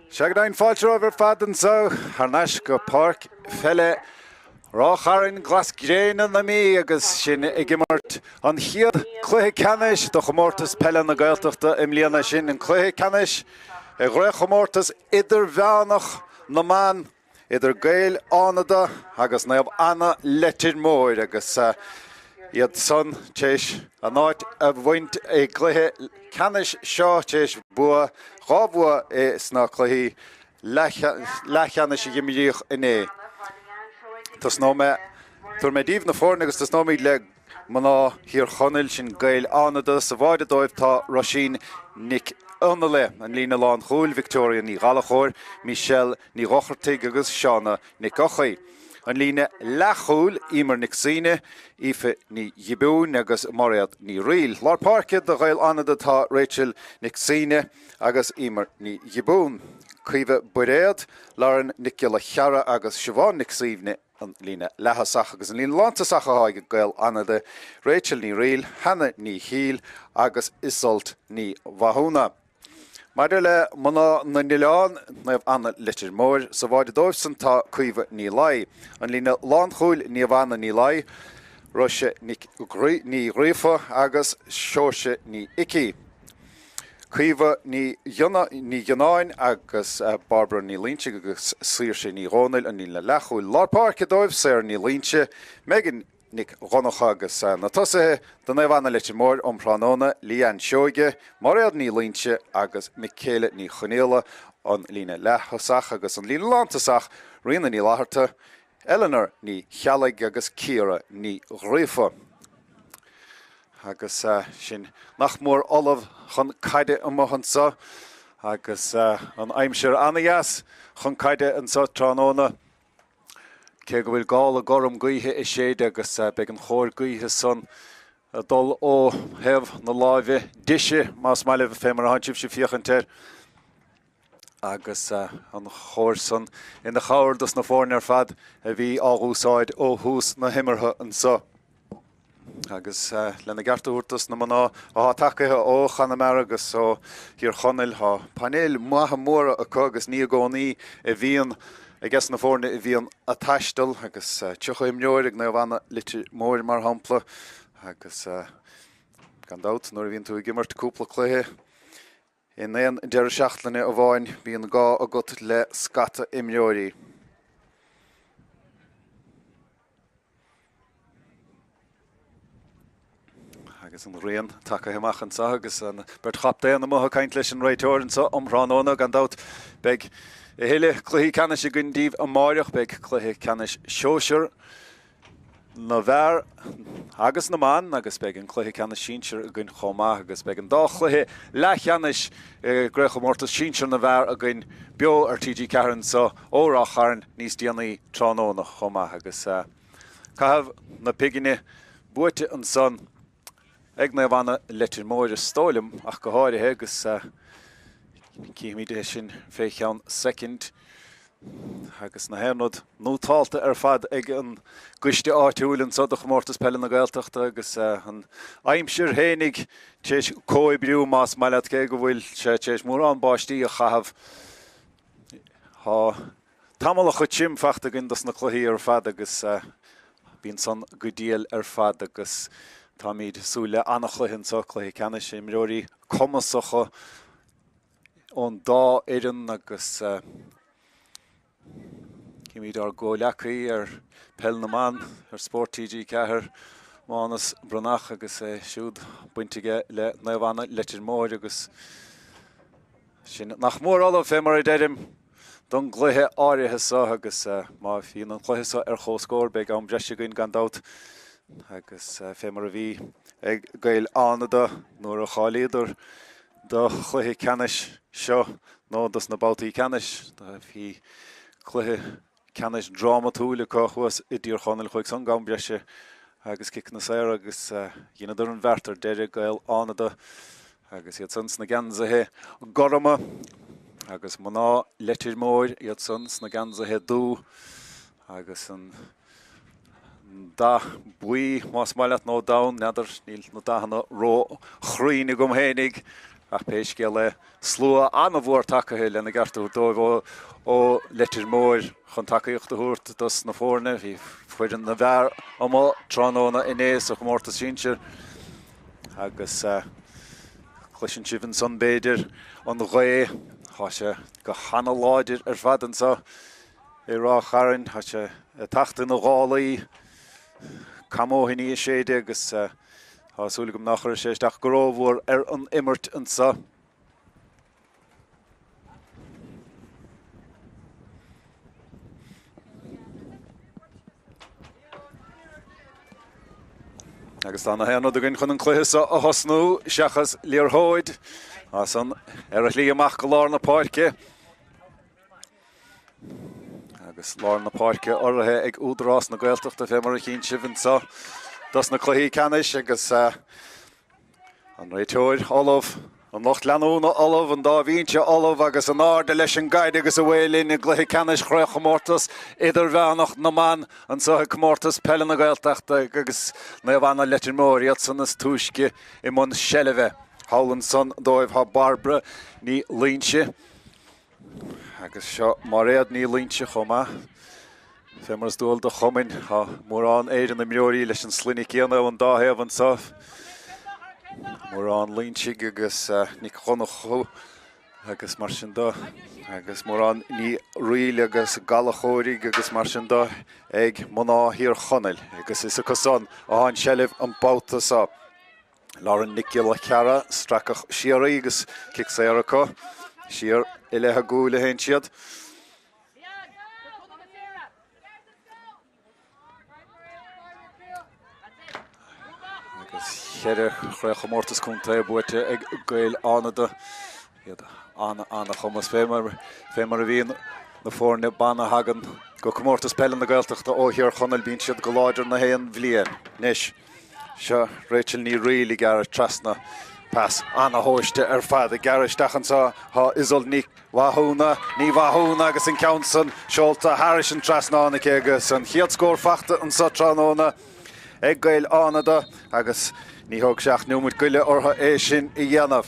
Seagdain fáilte over fadan so Ceannais go park Peile Ráth Chairn glas gréine na mí agus sin igimmart an chiad Cluiche Ceannais do Comórtas Peile na Gaeltachta imlíana sin an Cluiche Ceannais Ráth Comórtas Idirmheánach na man idir Gaeil Fhánada agus Naomh Anna Leitir Móir agus iad son téis an áit a bhaint Cluiche Ceannais seo téis bua Rábhua sna Cluiche Ceannais i gimíoch iné. Tas nó me tuair me díomh na fórne agus tas nó míad le maná hir chonil sin Gaeil Fhánada sa bhaide dóibh tá Roisin Nic Anale an lína lán chúil Victoria ní Galachóir Michelle ní Rochirtig agus Seanna Nic Ochaí. An lína lechúil Ímar Nic Síne Ife ní Dhibún agus Mariad ní Riil. Lár Parkid do Gaeil Fhánada tá Rachel Nic Síne agus Ímar ní Dhibún. Cuimhe buiréad Lauren Niciola Cheara agus Siobhan Nic Síne an lína lethasach agus an lína lántasach a haig Gaeil Fhánada Rachel ní Riil, Hannah ní Híl agus Isolt ní Bhahúna. Maidir le mana na Nileán Naomh Anna Leitir Móir sa bhaide dóibh tá cuimhe ní lai. An lína lánchúil Naomh Anna ní lai, Roise ní Ghríofa agus Seoirse ní Ici. Cuimhe ní Gionáin agus Barbara ní Líntse agus Saoirse ní Rónail an lína lechúil. Lár Park dóibh Sarah ní Líntse, Megan Nic Ghonach agus na tosathe don Naomh Anna Leitir Móir Fhánada Lían Seoige, Mariad ní Líntse agus Peile ní Chonéla an lína lethasach agus an lína lántasach Rianna ní Látharta, Eleanor ní Chealaigh agus Ciara ní Ghríofa. Agus sin nach mór olamh chun caide amachchan sa agus an aimseir Annaías chun caide an sa Tránóna. Cé go bhfuil gáil a gcuirm gaotha i séide agus beag an chóir gaotha son a dul ó hebh na láimhe diise más maile bh fémar a haintíobh sé fiochantéir agus an chóir son ina chair dus na fórne ar fad a bhí ághúsáid ó hús na himmartha an sa. Agus lena gartúirtas na maná á takeithe ó Chanamara agus ó hir chonil há panel maithe móra a agus ní gcónaí a bhíon I guess na fórne I bhíon a taistil agus tucha imreoir ag Naomh Anna Leitir Móir mar hampla agus gan dát nuair a bhíonn tú ag gimmart cúpla cluiche. In éon deir seachtaine a bháin bhíon gá agat le scata imreoirí. Agus an rion take himachchan sa agus an bert chapta na mutha caint leis an réiteoireann sa Fhánada gan dát beag I héile Cluiche Ceannais I gcuin díomh an máireach beag Cluiche Ceannais seoisiir na bhear agus na man agus beag an Cluiche Ceannais sínsir a gcuin chomá agus beag an dá Cluiche Ceannais Ráth Comórtas sínsir na bhear a gcuin beo ar TG Cearn sa ó Ráth Chairn níos déanaí Tránóna chomá agus caithfh na piginine buaite an son ag Naomh Anna Leitir Móir stóilm ach go háirithe agus cíimiide sin fécheann second agus na hernod nótáilta ar fad ag an guiste áitiúlann sa do Comórtas Peile na Gaeltachta agus an aimseir hénig téis cóibriú más maiile cé go bhfuil sé téis mór an báistí a chahabh tamil a chud sim feachta gin das na cluiche ar fad agus bíonn son go díal ar fad agus tá míad súile annach chluicheann sa Cluiche Ceannais imreoirí cumasacha ón dá éireann agus cíimiad ar ggóileachaí ar Peile na man ar Spórt TG Ceathair mánas brunach agus siúd buintige le Naomh Anna Leitir Móir agus sin nach mór olamh fémar I deirim don gluithe áirithe sa agus má bhíonn an chluiche sa ar chóscóir beag an breise goin gan dát agus fémar a bhí ag Gaeil Fhánada nuair a cháiléidir do Cluiche Ceannais seo nó dus na Baltaí Ceannais hí Cluiche Ceannais dramatúla chuas I dtír chonil chuig san gan breise agus cic na saoire agus dhéanaidir an bheartar deire Gaeil Fhánada agus iad san na ganzathe gorama agus maná Leitir Móir iad san na ganzathe dú agus an da bui mas mailet no down nader níl no da na ro chríine gom hénig ach péis gele slua an a bhór takehéil en a gartú dó ó Leitir Móir chun takeíocht a húrt dus na fórne hí fuidir na bhar amá tróna inéis a Comórtas sínsir agus chluisin sibn son béidir an ré há sé go chana láidir fadan sa I Ráth Chairn há sé tachta na gálaí camóhinní séide agus hásúla gom nachir séisteach go rómhór an immert an sa. Agus tá na héanú do gin chun an Cluiche a hosnú seachas líorthóid as an a lí amach go lár na páirce. Agus lár na páirce orthe ag údrás na Gaeltachta fé mar a chin sibn sa das na Cluiche Ceannais agus an réiteoir Olaf an nocht leanú na Olaf an dá bhínte Olaf agus an áde leis an gaid agus a bhélín na Cluiche Ceannais chra Comórtas Idirmheánach na man an sa Comórtas Peile na Gaeltachta agus na bhana Leitir Móir iad san as túisce I mun selleve hálan san dóibh ha Barbara ní Líonse agus seo mar réad ní Líonse chuma fé mar dúil do chumin ha mór an éidir na mreorí leis an slínig céanna an dáhéamh an sa mór an Líonse agus ní chonach agus mar sin dó agus mór an ní riile agus galachóirí agus mar sin dó ag mná hir chonneil agus is a cosán a an sellibh an báta sa lá an nicil a ceara stracach siaraí agus cic sé ar acu siar I lethe gúla hen siad. Agus cheir chra Comórtas cúnta buite ag Gaeil Fhánada Anna chumas fé mar a bhíon na fórne banna hagan go Comórtas Peile na Gaeltachta ó hir chonneil bíonn siad go láidir na héan bhliain. Nis seo réitil ní rialaí gar trasna Pas Anna hóiste fad a garistechan sa ha isol ní wahúna agus an ceansan seolta Harris an trasnána agus an chiad scór fachta an sa tróna ag Gaeil Fhánada agus ní thug seach nuaimid goile ortha é sin I dhéanamh.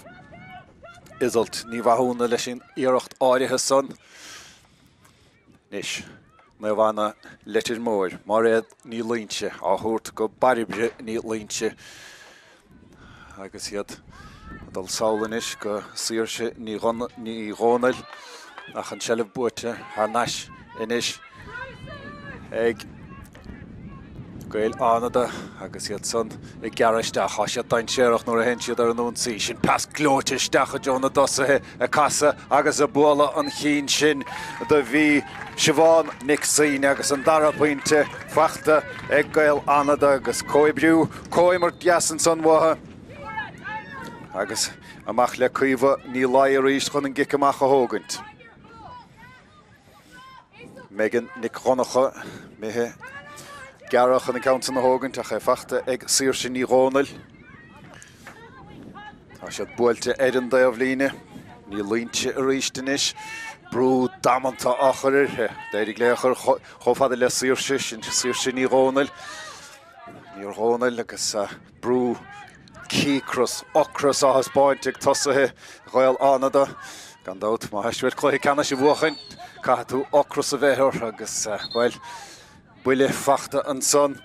Isolt ní wahúna leis sin iirecht áirithe san. Nis na bhana Leitir Móir mar réad ní Líonse á thuairt go baribre ní Líonse agus iad dal saolanis go síorse ní rónail ach an sellibh buite Ceannais inis ag Gaeil Fhánada agus iad san I garaisteach há siad dain séireach nuair a hen siad ar an ún sí sin pas glóiteisteach a Johnna dosathe a casa agus a buala an chin sin do bhí Siobhan Nixine agus an dara pointe fachta ag Gaeil Fhánada agus cóibriú cóimar deasan san watha agus amach le cuimhe ní láir ríist chun an gic amach a thógant. Megan nic chonacha méthe garach an accountan na thógant a fachta ag síorse ní rónail. Tá siad buailte éan daobh líne ní Líonse a ríist inis brú damanta acharir déidir léachar chomhfada le síorse sin síorse ní rónail. Ní rónail agus brú Cícras, ocras áthas báint ag tosathe Gaeil Fhánada gan dát má heisbir Cluiche Ceannais I bhuachan caithú ocras a bheithir agus bhfuil buile fachta an son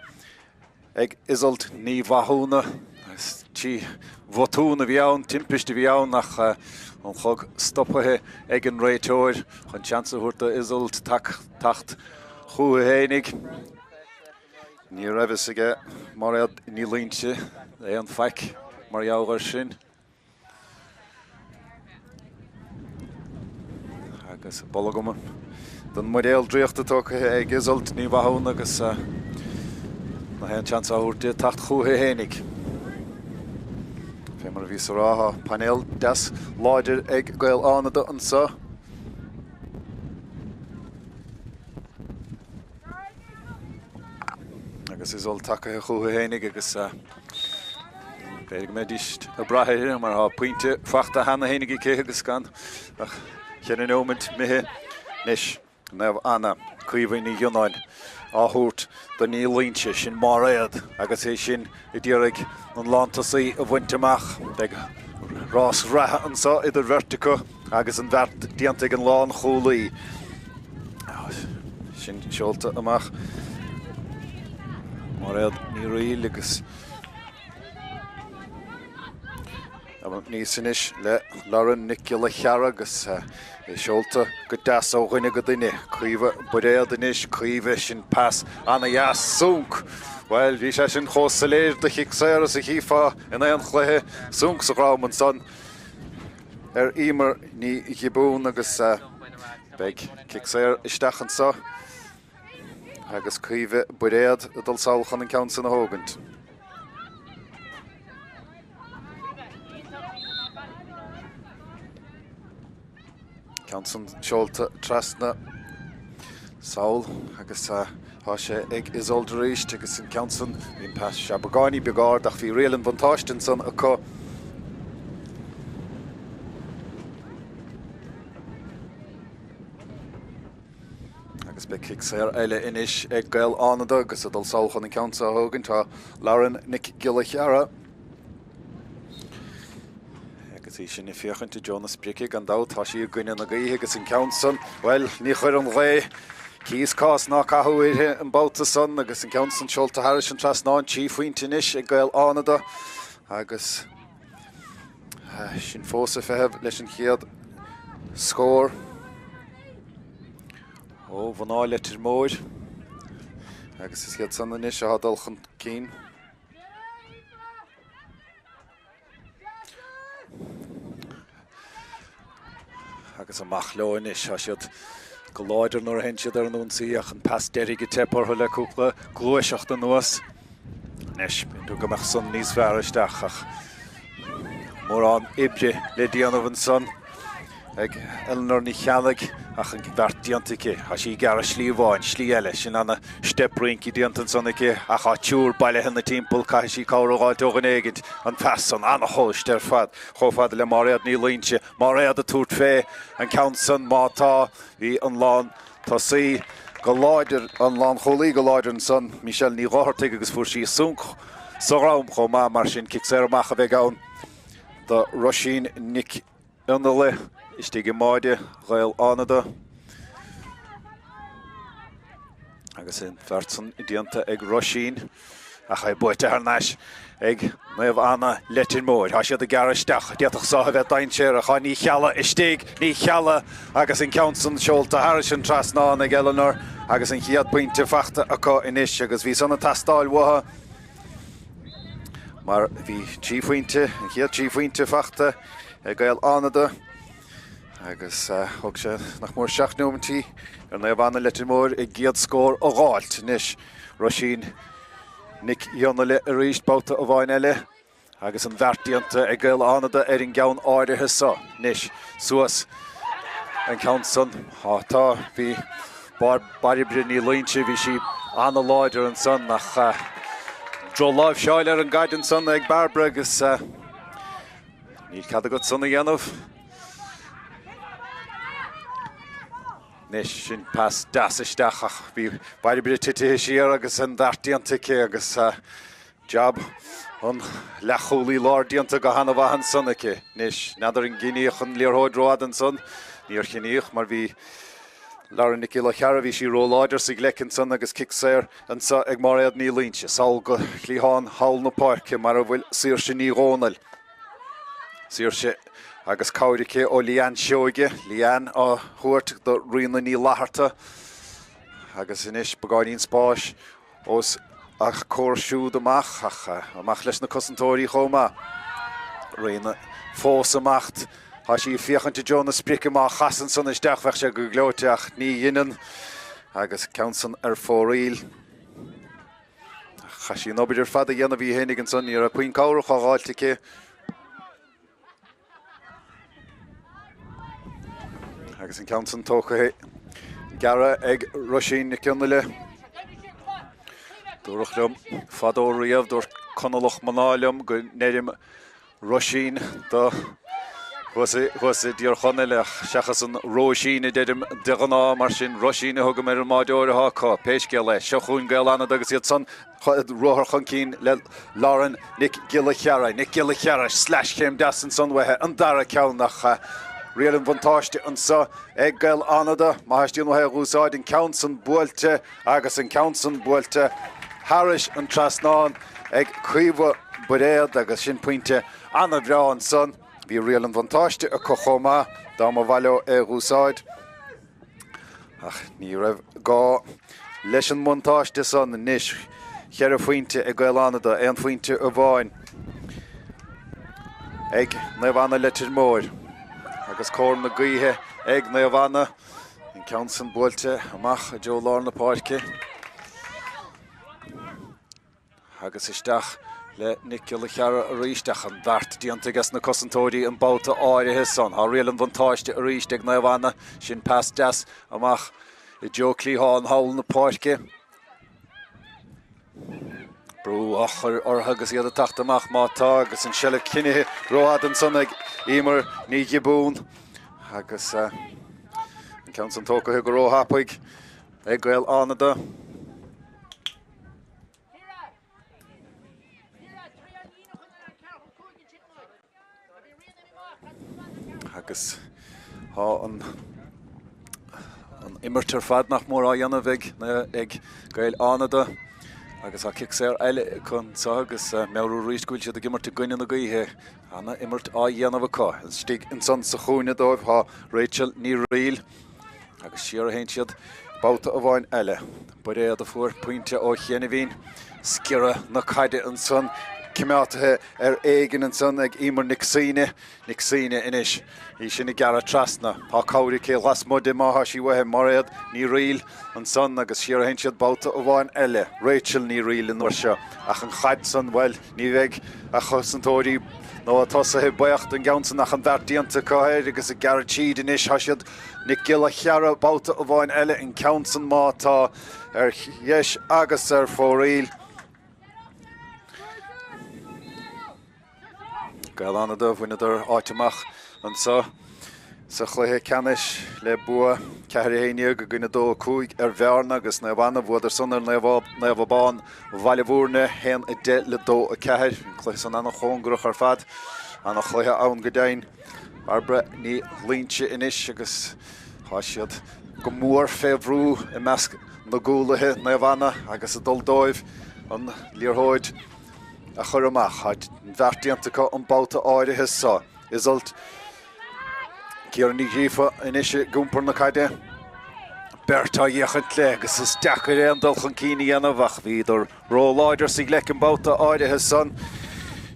ag isolt ní bhathúna tí bhotúna bhí ann timpiste bhí ann nach an chug stoppathe ag an réiteoir chun seansa thuirta isolt tacht chuaithe hénig ní raibhas aige mar réad ní Líonse é an feic mar jabhar sin. Agus bolaguma don modéal dríochta tócathe ag isolt ní bhathúna agus na hen chance a thuirta tacht chuaithe hénig. Fé mar a bhí sa rátha panel des láidir ag Gaeil Fhánada an sa. Agus isolt takeithe chuaithe hénig agus Féidir mé díist a brathir mar há pointe fachta hana hénig I céthe agus gan ach cheann nómint mithe nis nabh Anna cuimhí ní Ionáin áthúirt do ní líonse sin mar réad agus é sin I dtíorg an lántasaí a bhainteach ag rás ratha ansá idir vertico agus an bhert diantaigh an lán chomhlaí. Sin seolta amach mar réad ní riil agus níos inis le Lauren Nicula Cheara agus seolta go deas ó dhuine go duine cuimhe buréad inis cuimhe sin pass anna jaas súnc. Well, bhí sé sin chósaléir de chiicsair a chifa in éon chluthe súnc sa rám an son ímar ní gibún agus beag chiicsair isteach an sa agus cuimhe buréad a dul sáilchan an ceann san na hógant. Ceann seolta trasna Saul agus há sé ag isolda ríist agus an ceann hín pas se bagáinní beagár ach bhí rialann bontáistin san acu. Agus be ciicsair eile inis ag Gaeil Fhánada agus a dul sáilchan an ceann a thugann tá Lauren Nicula Cheara. Agus í sin I fiochainte Jonas Brickig an dá tá sí a gcuine na gaithe agus an ceann. Well, ní chuir an ré cís cás ná cathúirthe an báta san agus an ceann seolta Harris an trasnáin tíofaointe inis ag Gaeil Fhánada agus sin fósa feitheamh leis an chiad scór. Ó bhanáil Leitir Móir agus is chiad san inis a dulchan cín. Agus amach leoin is siad go Leitir nuair a hen siad ar an únsaí ach an pas deirig I tepar le cúpla glúiseach den nuas. Nes tú go meach son níos fearr isteach ach mór an ibre le díanamh an son ag Eleanor ní cheannaigh ach an bhart diantaigh a sí gar a slí bháin slí eile sin anna steprinci diantan sonnaigh ach á túr baile hen na timppel cai sí cabhráil dogan éigid an fes an anna hóist ar fad chomhfad le mar réad ní líonse mar réad a túirt fé an ceann mátá hí an lán tá sí go Leitir an lán cholí go Leitir an son Michelle ní ráthirtaigh agus fuair sí súnc sa rám chomh má mar sin ciicsair amach a bheith ann do Roisin Nic Ionala Istigh Mórdha Gaeil Fhánada agus in fertsan I dianta ag Roisin a cha buite Ceannais ag Naomh Anna Leitir Móir há siad a gar isteach diaach sa a bheith daintéir a cha ní chealla istigh ní chealla agus in ceann seolta Harris an trasnáin ag Eleanor agus in chiad buinte feachta acu inis agus bhí sanna tastáil watha mar bhí tíofaointe in chiad tíofaointe feachta ag Gaeil Fhánada agus thug sé nach mór seach nuamtí ar Naomh Anna Leitir Móir ag giad scór ó gháilt inis Roisin Nic Ionala a ríist báta ó bhain eile agus an bhert ag Gaeil Fhánada ar an gceann áirithe sa nis suas an ceann tá bhí baribre ní líonse bhí sí anna Leitir an son nach dro láimh seáil ar an gaiid an son ag Barbara agus ní cad agat son a dhéanamh. Nes sin pas das isteach ach bhí baribre tithe siar agus an dartíantaigh agus job an lechúlaí lárdianta go hanna bhahan sonnacha. Nes nadidir an gcineach an líorthóid rád an son níor chineach mar bhí Lauren Nicula Cheara bhí sí ró Leitir sa glecinn son agus ciicsair an sa ag mar réad ní líonse sáil go chlíháin hall na páirce mar a bhfuil siar sin ní rónal. Siar sé agus cáirice ó Leanne seoige, Leanne á thuairt do rionna ní látharta agus inis bagáinín spáis os ach cóir siúd amach ach amach leis na cosantóirí chomá. Rionna fós amacht há sí fiochainte Jonas Brickig má chasan san isteach bheith sé go glóteach ní dhéanaan agus ceann ar fóríl. Cha sí nóidir fada dhéanamh bhí hénig an son ar a puin cáirich á gáiltice. Agus an ceann tócha gara ag Roisin Nic Ionala. Dúireach liom fadó riamh dúir conalach manáiliom go néirim Roisin do Chus díor chonneilech seachas an róisíne dedim deganá mar sin roisíne thugam mar an máideoir háá péis Gaeil seachún Gaelánach agus iad son rothar chun cín le Lauren Nick Gaeltachta slash céim deasan son wethe an dara ceannach rialan bhantáiste an sa ag Gaelánach má haistíon wethe rúsáid an ceansan buailte agus an ceansan buailte Harris an trasnáin ag cuimhe buréad agus sin puinte anna bhreáin son Bhí rialan bhantáiste a cochomá dá má bhaile rúsáid. Ach ní raibh gá leis an montáiste son níos chear a faointe ag Gaelánach an faointe a bháin. Ag Naomh Leitir Móir. Agus cór na gaotha ag Naomh an ceansan buailte amach a Joe Lár na páirce. Agus isteach le Nick Gaeltachta a ríisteach an bhart díanta gas na cosantóirí an báta áirithe son. Tá rialan bhantáiste a ríiste ag Naomh sin pas deas amach I Joe Cluiche an hawl na páirce. Brú achar ortha agus iad a tacht amach mátá agus an seile cinethe roiad an son ag imar ní gibún agus an ceansan tócathe go róthapaig ag Gaelánach. Agus an immertar fadnach mór á dhéanamh ag Gaelánach agus a kick sé eile chun agus meú rísgúil siad a gimmart a gcuine na gaotha anna immert á dhéanamh cá. An stig in son sa chúine dóibh há Rachel ní riil agus siar a héin siad báta a bháin eile. Buréad a fuair puinte ó chéanamhín sciire na caide an son Ceannais éigen an son ag imar Nixine inis. Hí sin I gara trasna. Tá cóirí cé las mudé mátha sí wethe mariad ní riil an son agus siar a héin siad báta a bháin eile. Rachel ní riil in seo ach an chaid son well ní bheith a chosantóirí nó a tosathe buocht an gceansan ach an bhart cáir agus a gara tíd inis há siad Nick Gaeltachta báta a bháin eile an ceansan mátá dheis agus fóriil. Gaelánach bhuiineadar áiteach an sa Cluiche Ceannais le bua ceithre go gine dó cúig bhearna agus Naomh bhuaidir son Naomh bán bhailehúrne hen I de le dó a ceithir Cluiche san anna chóngrach ar fad anna Cluiche ann go dain arbre ní líonse inis agus há siad go mór féhrú I measc na gúlathe Naomh agus a dul dóibh an líorthóid a chur amach haid bhart an báta áirithe sa. Isult Ciar ní ghífa inis gúmpar na caide Bertá dhéachant le agus is deachar an dul chun cíine anamh ach bhíidir róláidir sig le an báta áirithe son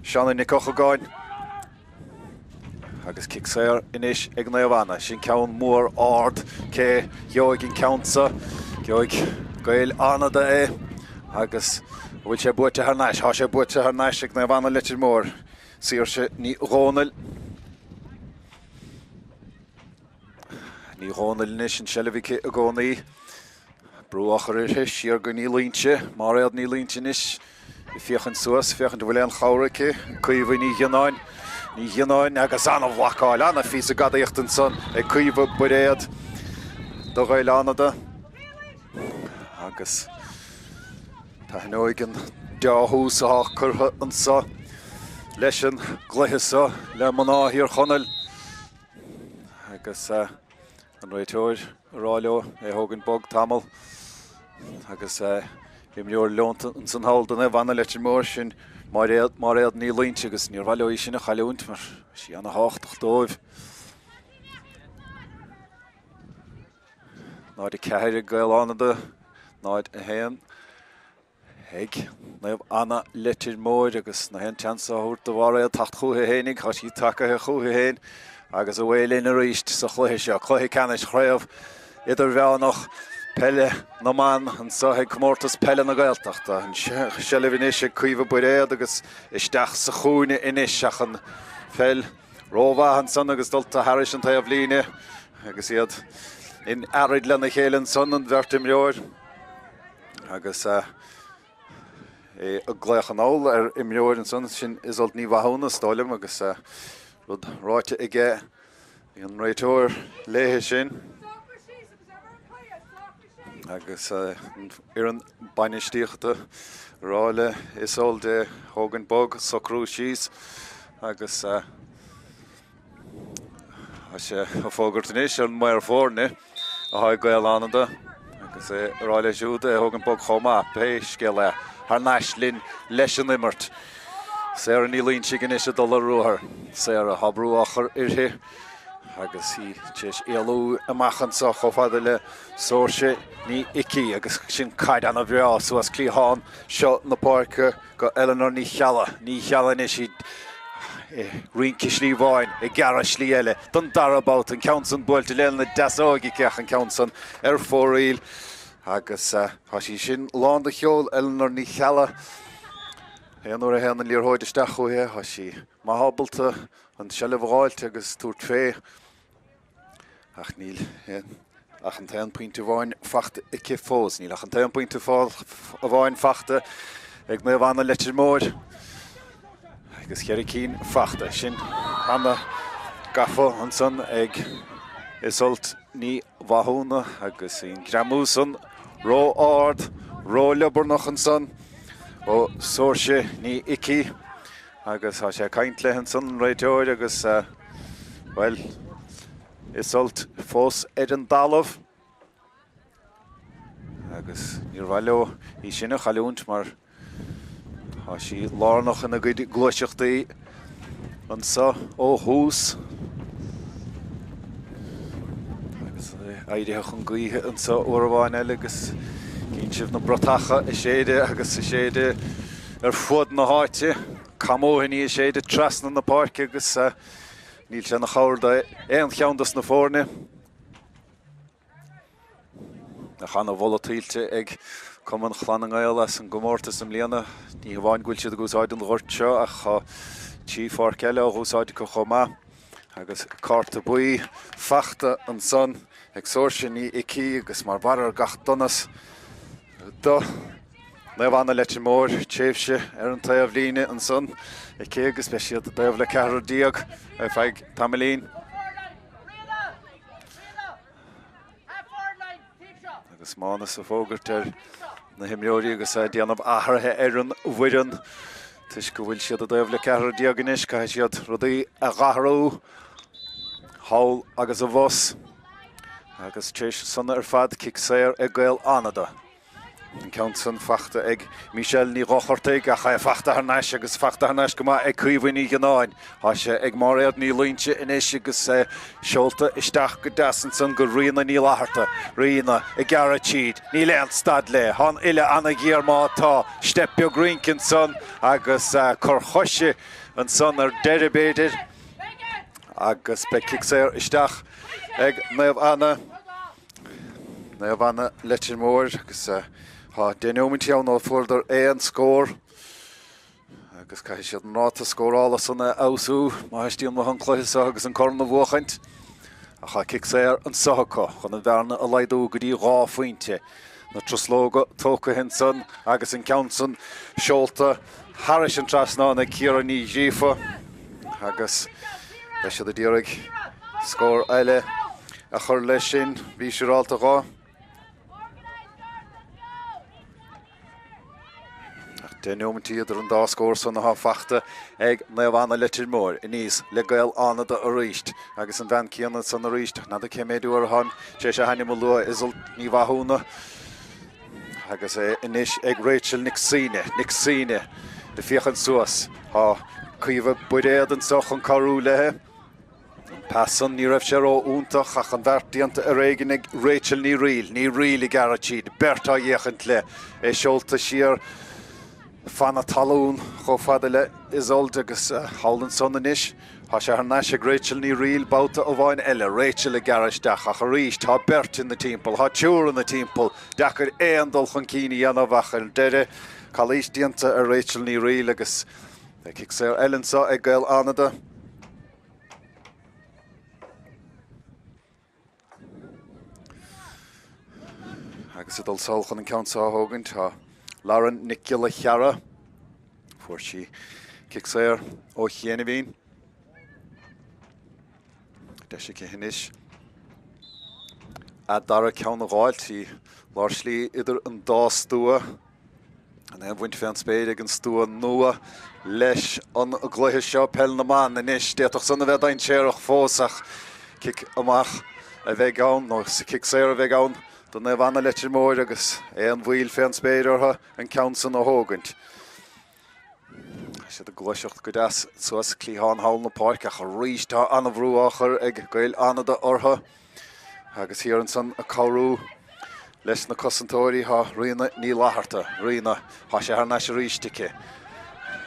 seanna na cochagáin agus kick séir inis ag Naomh sin ceann mór ard cé geoig an ceansa geoig Gaelánach agus bhfuil sé buaite Ceannais, há sé buaite Ceannais ag Naomh Leitir Móir síor sé ní rónal. Ní rónal inis an seilehíce a gcónaí. Brú achar siar go ní líonse, mar réad ní líonse inis. I fiochan suas, fiochan do bhfuil an chairice, cuimhe ní gheanáin. Ní gheanáin agus anna bhacáil, anna fís a gadaíocht an son ag cuimhe buréad do Gaelánach. Agus tá nóig an deáthús a churtha an sa leis an gluthe sa le manáthíar chonneil agus an réiteoir ráleo thógann bog tamil agus bhí leor leonta an san hawl don Naomh Leitir Móir sin mar réad ní líonse agus níor bhaile sin a chailiúnt mar sí anna háchtach dóibh. Náid a ceithre Gaelánach náid a héan ag Naomh Leitir Móir agus na hen teansa thuirt do bhar tacht chúthe hénig há sí takethe chúthe héin agus a bhfuil a ríist sa Cluiche seo. Cluiche Ceannais chraibh Idirmheánach Peile Naomh an sa ag Comórtas Peile na Gaeltachta an seileh inis ag cuimhe buréad agus isteach sa chúine inis ach an Peil rómha an son agus dulta Harris an taobh líne agus iad in arid le na chéile son an bheirt imreoir agus a gléach an áil imreoir an son sin isalt ní bhathúna stáilm agus rud ráite ige an réiteoir léithe sin agus ar an bainistíochta ráile isol de Hogan Bog socrú síos agus a sé a fógart inis an Móir fórne a haid Gaeltachta agus ráile siúda Hogan Bog chomá Peis Gaeil Ceannais linn leis an immert sé ar an ílíonn si gan is a dul ruúthar sé ar a habrú achar irthe agus hí teis éalú amachchan sa chofada le sóirse ní ici agus sin caiid anna bhrá suas clíháin seo na páirce go Eleanor ní chealla is siad rinci slí bháin I gara slí eile don darabát an ceansan buailte le na deasáigi ceach an ceansan ar fóraíl agus tá sí sin lán de cheol Eleanor ní chealla Éanúair a héanana líorthóid isteach chuthe tá sí má habalta an sellbháilte agus túirt fé ach níl ach an 10 pointe bháin fachta I cé fós níl ach an 10 pointe a bháin fachta ag mé bhana Leitir Móir agus cheir cín fachta sin anna gafa an san ag isult ní bhathúna agus in gramúsan ró áard ró lebarnach an san ó sóirse ní ici agus tá sé caint le an san réiteoir agus well isult fós an dalamh agus níor bhaile í sinna chaúint mar tá sí lárnach in na gluiseachtaí an sa ó hús agus éideach an gaotha an sa uairháin eile agus cín sibh na brotacha I séide agus I séide ar fud na háite camóthaí I séide trasna na páirce agus níl sé na chairda éon cheandas na fórne na chana volatílte ag cuman chlána Gaeil as an Comórtas am líana ní bháin gúil siad a gúsáid an ghort seo ach cha tí fárc eile a gúsáid go chomá agus carta buí fachta an son ag sóirse ní ici agus mar barar gach donas do na bhana Leitir Móir téimhse ar an taobh líne an son I cé agus be siad a daobh le ceathrú díag a feig tamilín agus mána sa fógart ar na himreoirí agus déanamh athraithe ar an bhuireann tuis go bhfuil siad a daobh le ceathrú díag inis cai siad rudaí a ghathrú hawl agus a bhos agus téis sanna ar fad cicséir ag Gaeltachta an ceansan fachta ag Michel ní rochortaigh a cha fachta Ceannais agus fachta Ceannais go ag cuimhhaoí gnáin tá sé ag máréad ní líonte inis agus seolta isteach go deasan san go riona ní látharta riona I gara tíd ní leon stad le hon ile anna ggéar mátá stepio Greenkin san agus chur choise an san ar deribéidir agus be cicséir isteach ag Naomh Anna Leitir Móir agus Tá déanóimid teann á fuardar an scór agus cai siad an ráta scórála sanna ausú má istíon mo an Cluiche agus an corna bhuachaint a cha cicséir an sochaá chun an bhearna a leidú go dtí rá faointe na troslóga tóca hin san agus an ceansan seolta Harris an trasná na cíara ní ghífa agus leis siad a ddíraigh scór eile a chur leis sin bhí siúrálta rá Déanóimtí idir an dá scór san na fachta ag Naomh Anna Leitir Móir I níos le Gaeltachta a ríist agus an bhean cíanna san a ríist na cé méadú ar han sé sé haine mo lua isol ní bhathúna agus inis ag Rachel Nic Síne de fiochan suas há cuimheh buidéad an soch an carú lethe Passan ní raibh sé ó úntach ach an bheartíanta a réigen ag Rachel ní riil I gara tíd bertá dhéchant le seolta siar Fanna talún cho fada le isolt agus hálan son inis Tá sé Ceannais ag Rachel ní riil báta ó bháin eile Rachel a garaisteach ach a ríist tá bert in na timppel tá túr in na timppel dechar éandul chun cíine anamhach an deire chalístíanta a Rachel ní riil agus cic sé Ellen sa ag Gaeltachta agus a dul solchan an count sa hógan tá Lauren Nicola Chiara for she kicks there ó chéana bhín deis Ceannais. A dara ceann Gaeltí lár slí idir an dá stúa. An bhaint fé an spéide ag an stúa nua leis an Cluiche seo Peil na man inis. Déach sanna bheith dain séireach fósach cic amach a bheith ann, nó cic séir a bheith ann don na bhana Leitir Móir agus an bhil fé an spéide ortha an ceann san ó hógant. Siad a gluiseacht go deas suas clíán hail na páirc ach a ríis tá anna bhrú áchar ag Gaeltachta ortha. Agus hir an san a cabhrú leis na cosantóirí ha riina ní láthirta, riina ha sé Ceannais a ríistice.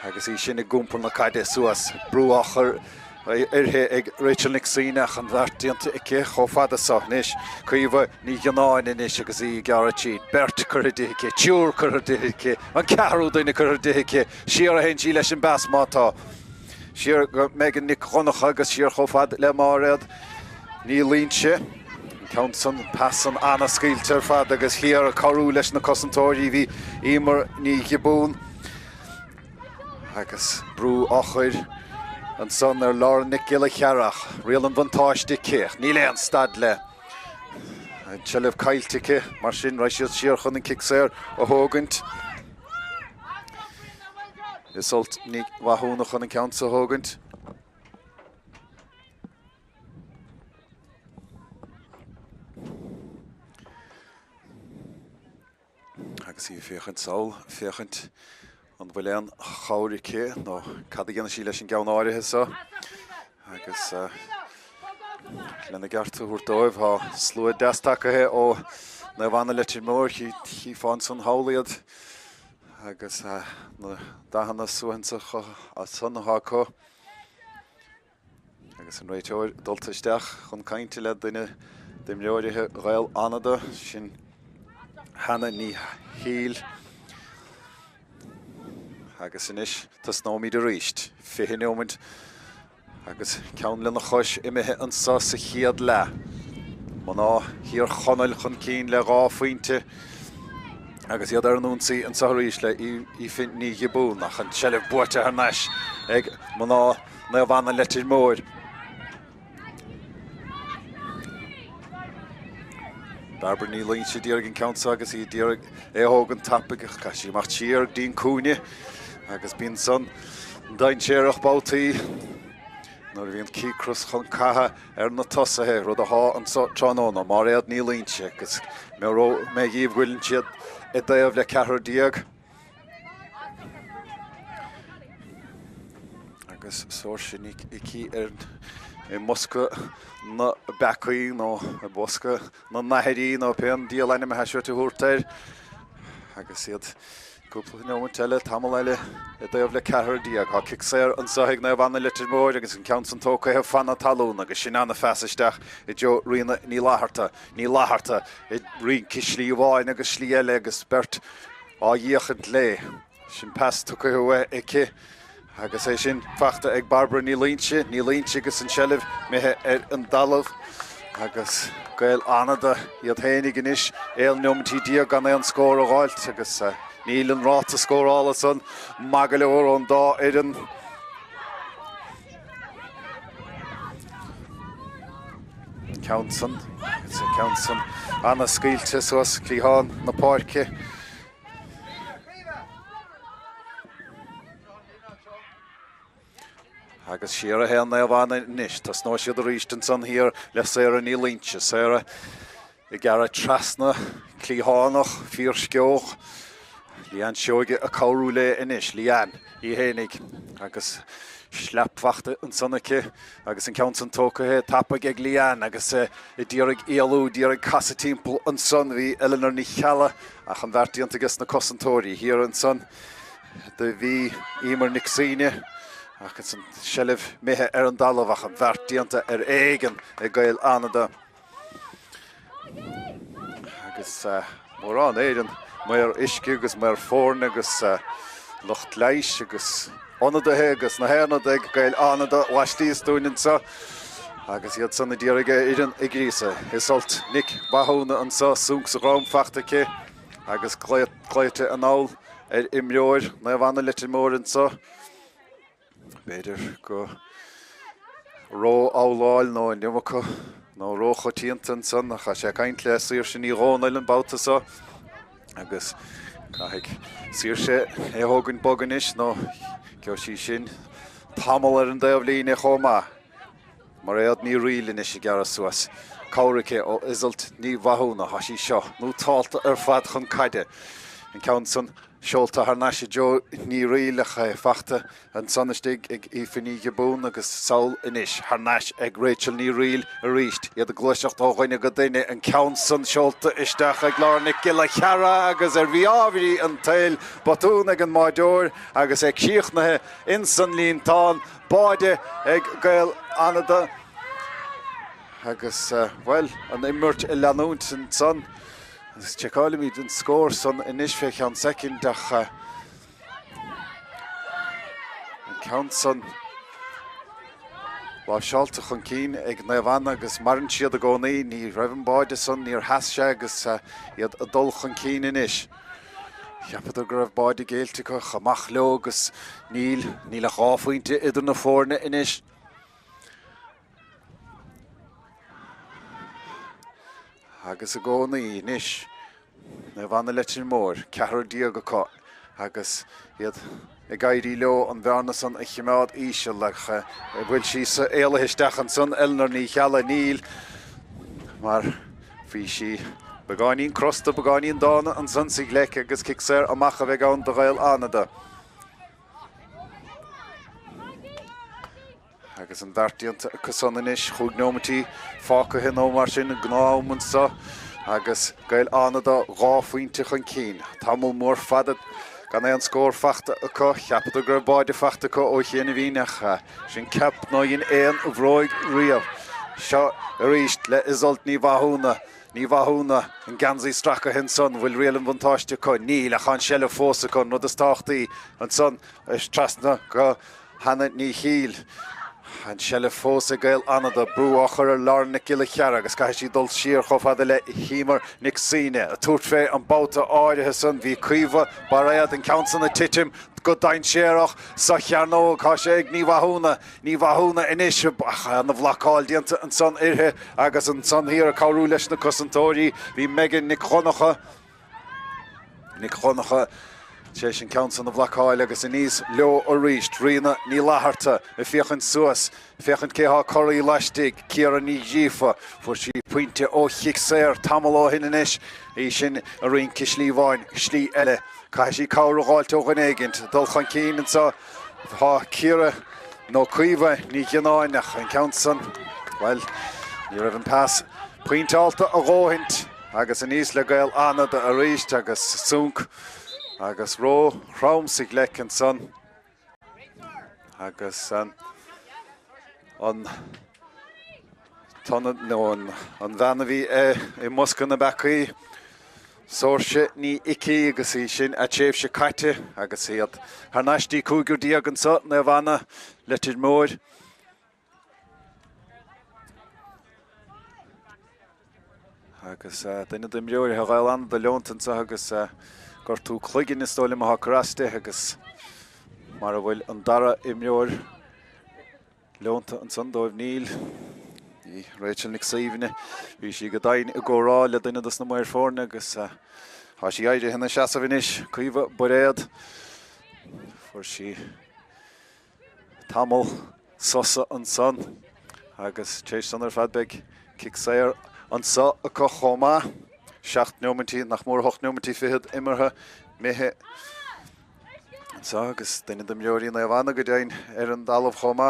Agus í sin i gúmpar na caide suas brú áchar irthe ag Rachel Nixínach an bhartíanta ice chofada sa níis cuimhe ní gnáin inis agus í gearra tíd bert cur dithice, tiúr cur dithice, an cearú daine cur dithice, siar a hen sí leis an bas mátá. Siar go megan Nic Chonach agus siar chofad le máréad ní línse. Countson passan anna scailtear fad agus hiar a carú leis na cosantóirí bhí imar ní gibún. Agus brú áchair an son ar lár Nic Gaeil chearach, rial an bhantáiste céch, ní le an stad le. Se leh cailtice, mar sin ra siad siar chun an cicséir ó hógant. Is olt ní wathúna chun an count sa hógant. Agus í féchant saol, féchant an bhfuil cháirice nó cad gana sí leis an gceann áirithe sa. Agus lena gartú úr dóibh há slua deastacathe ó na bhana Leitir Móir hí fáin san hálaíad. Agus na dahanna suhansa a san háco. Agus an réiteoir dultaisteach chun cainte le duine dimleoirithe Gaeltachta sin Hannah ní híl. Agus inis tas Naomh de ríist. Fihe neomint agus ceann le na chois imethe an sa sa chiad le. Maná hir chonail chun cín le rá faointe. Agus iad ar núnsaí an sa ríist le í fin ní gibún ach an selleh buirte Ceannais ag maná na bhana Leitir Móir. Barber ní línse díarg an count agus í díarg hógan tapigach ca sí mar tíar dín cúne agus bín son dain séireach bátaí nuair bhíon cícras chun catha ar na tosathe rud a há an tránóna mar réad ní línse agus mé díomh bhfuiln siad i daobh le cethar díag. Agus sóir sin i cí ar i Mosca na Becaí nó i Bosca na Naithí nó pean díalaine me heisiúirte húrtair. Agus iad cúpla neomint eile tamil eile i daobh le cethar díag. Tá cicséir an saigh na bhana Leitir Móir agus an count an tócathe fanna talún agus sin anna feasaisteach i dteo riina ní láthirta i rion cislí bháin agus slí eile agus bert á dhéachant le. Sin pas tucathe ice. Agus é sin feachta ag Barbara ní línse agus an selleh methe ar an dalamh agus Gaeltachta iad hénig inis éal neomtí díag gan é an scór a gháilt agus níl an Ráth a scórála san maga le ór an dá éan. Countson, it's a Countson anna scaoilte suas clíán na páirce. Agus siar a hen na bhana inis, tas nó siad a ríist an san hir le séire ní línse, séire i gara trasna clíhánach fíor sceoch, lían seoige a cabhrú le inis, lían í hénig, agus sleapfachta an sannacha, agus an count an tócathe tapag ag lían, agus i díorg éalú, díorg casa timppel an san bhí Eleanor ní chealla ach an bhartíanta agus na cosantóirí hir an san, de bhí imar Nixíine, agus an selleh methe ar an dalamh ach an bhartíanta ar éigen i Gaeltachta. Agus mór an éidir mar isciú agus mar fórne agus lucht leis agus ionadathe agus na héanada ag Gaeltachta waistíos dúinn sa agus iad sanna díorige idir i grísa. Is olt Nic bathúna an sa súg sa rám fachtacha agus cléite an áil ar imleoir na bhana Leitir Móir an sa. Beidir go ró áláil nó in Nimhacha nó rócha tíontan san a cha sé caint le sír sin í rónail an báta sa agus caithigh sír sé é thógann bogan is nó ceol sí sin tamil ar an daobh líne chomá mar éad ní rialin is i gearras suas Cáirice ó Isalt ní bhathúna ha sí seo nó táilta ar fad chun caide an ceann san seolta ar naise jo ní rialacha fachta an sanastig ag ífaní bún agus saoil inis ar nais ag Rachel ní rial a ríist iad a gluiseacht óghaine go duine an ceann san seolta isteach ag lárna gila cheara agus ar bhí ábhí an tail batún ag an máideoir agus ag síochnathe in san líon tán báide ag Gaeltachta agus well an imirt i leanúnt an san agus teála míid an scór san inis feic an second ach an ceann san bá seolta chun cín ag Naomh agus marann siad a gcónaí ní raibhann báide san níor heas sé agus iad a dul chun cín inis. Cheapad a go raibh báide Gaeltacha chamach leo agus níl a cháfuointe idir na fórne inis. Agus a gcónaí inis Naomh Leitir mór cehar díag acu agus iad I gaiirí leo an bhearna san a chiimeád íse le bhfuil sí sa éalaisteach an san elnar ní chealla níl mar bhí sí begáinín crosta begáinín dána an san sig leice agus cicséir amach a bheith ann do Fhánada. Agus an dartíanta a cosanis chuig nómatí fáca hin ó mar sin gnáman sa agus Gaeltachta ráfuointe chun cín. Tamil mór fadad gan é an scór fachta acu cheapad a gur báide fachta acu ó chéana bhíneach sin ceap nó dhéon éan a bhróig riamh. Seo a ríist le Isalt ní bhathúna an gansaí stracha hin son bhfuil rial an bhantáiste acu níl a chan seile fósa acu nó is táchtaí an son is trasna go hana ní híl. An seile fósa Gaeltachta brú achar ar lárna gila cheara agus caiith sí dul siar chomhfada le hímar nic síne a tuairt fé an báta áirithe san bhí cuimhe bar éad an ceann san na titim go dain séarach sa chearnó cá sé ag ní bhathúna inis an na bhlaáil dianta an san irthe agus an san hir a cabhrú leis na cosantóirí bhí megan nic chonacha sé sin ceann san na bhlaáil agus in níos leo ó ríist riana ní látharta I féchann suas féchann céthá choirí leistigh ciara ní dífa fuair sí puinte ó chiicséir tamil ó hin inis í sin a rion cislíomháin slí eile caiith sí cabhráilte ó ghanéigint dul chun cín an sa há ciara nó cuimhe ní gcionáineach an ceann san well ní raibh an pass puinteálta a ghóhaint agus in níos le Gaeltachta a ríist agus súnc agus rám sig lec an san agus an bheanna bhí I muscan na becaí sóirse ní icí agus í sin a tséimh se caite agus iad ar naistí cúgur díag an sa Naomh Leitir mór agus duine dimreoir a Gaeltachta leontan sa agus gur tú Cluiche is dóla a chraste agus mar a bhfuil an dara imreoir leonta an san dóibh níl í Rachel nic saomhine bhí sí go dain I gcórá le duine dus na Móir fórne agus há sí éidir hena seasa bhinis cuimhe boréad fuair sí tamil sosa an san agus tééis san ar fadbeig cicséir an sa acu chomá 7 nómatí nach mór 8 nómatí fihead imirthe méthe sa agus duine do mreoirí Naomh go déin ar an dalamh chomá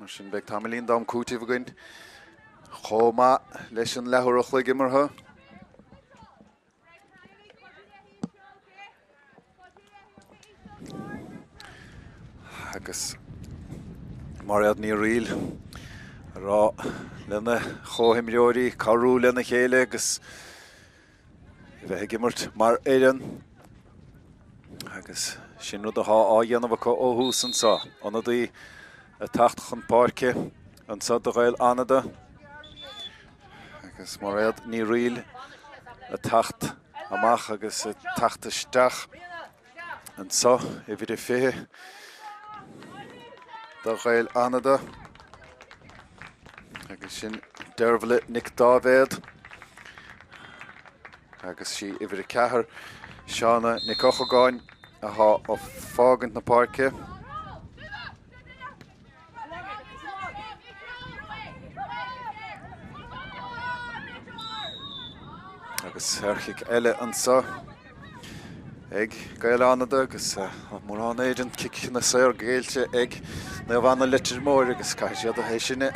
mar sin beag tamilín dám cútaí bhagain chomá leis an lethúrach le imirthe agus mar éad ní rial rá lena chóhimreoirí cabhrú lena chéile agus bheith gimmart mar éan agus sin rud a há áhéanamh acu ó hús an sa anadaí a tacht chun páirce an sa do Gaeltachta agus mar éad ní rial a tacht amach agus a tacht isteach an sa I bhí fiche do Gaeil Fhánada. Agus sin derbhla Nic Dávéad. Agus sí idir cethir seánna Nic Ochagáin a há ó fágant na páirce. Agus herchic eile ansa. Ag Gaeil Fhánada agus mórán éidir cic na saor Gaeilse ag Naomh anna Leitir Móir agus caiisiad a hééis sinne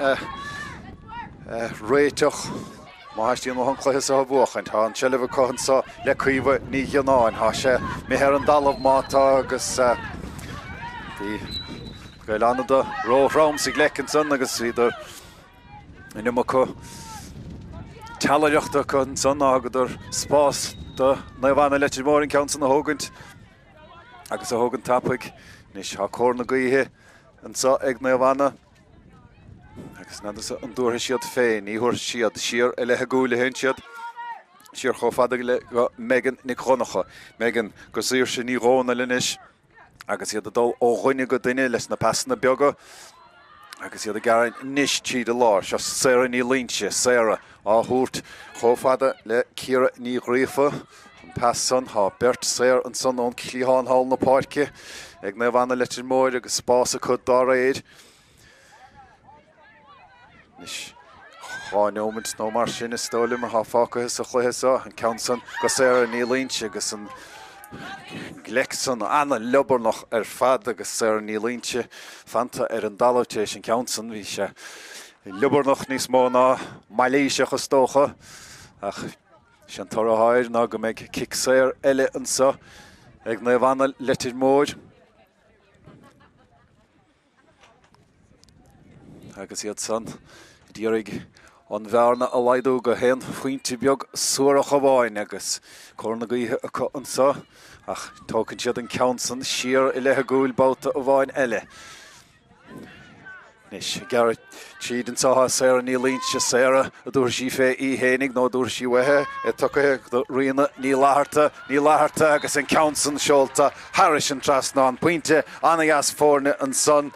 réiteach máistíon an chluchas a bhuachaint tá an seileh cohansa le cuimhe ní gheanáin há sé méthar an dalamh mátá agus bhí Gaeil Fhánada róm sig lecin san agus idir inime chu talaireachta chun san agadidir spás do Naomh anna Leitir Móir in ceann san na hógant agus a hógant tappaig níos há cór na gaothaithe an sa ag Naomh anna agus nadas an dúrtha siad féin ní thuair siad siar i lethe gúla hen siad siar chomh le go megan Nic Chronacha megan go sír sin ní róna linis agus iad a dul ó dhuine go duine leis na pasna beaga agus iad a garan níos tíad a lár se Sarah ní línse Sarah á thuairt chomh le Ciara ní Ghríofa an pas san há Bert Sarah an san ón clíán hall na páirce ag Naomh anna Leitir Móir agus spás a chud dá réid Nis cháinómint nó mar sin is stóla mar há fácathe a chluchas an ceann san go Sarah ní línse agus an glec san anna lebarnach fad agus Sarah ní línse fanta an dalamhtééis an ceann san bhí sé lebarnach níos mó ná mailíise go stócha ach sé an tar háir ná go méid cic Sarah eile ansa ag Naomh anna Leitir Móir agus iad san dírig an bhearna a leidú go hen faointe beag suarach a bháin agus cór na gaothaithe acu ansa ach tócann siad an ceann san siar i lethe gúil báta a bháin eile. Nis Garrett siad an satha Sarah ní línse Sarah a dúir sí fé í hénig nó dúir sí wethe i tucathe do riana ní láthirta agus an ceann san seolta Harris an trasná an puinte anna as fórne an son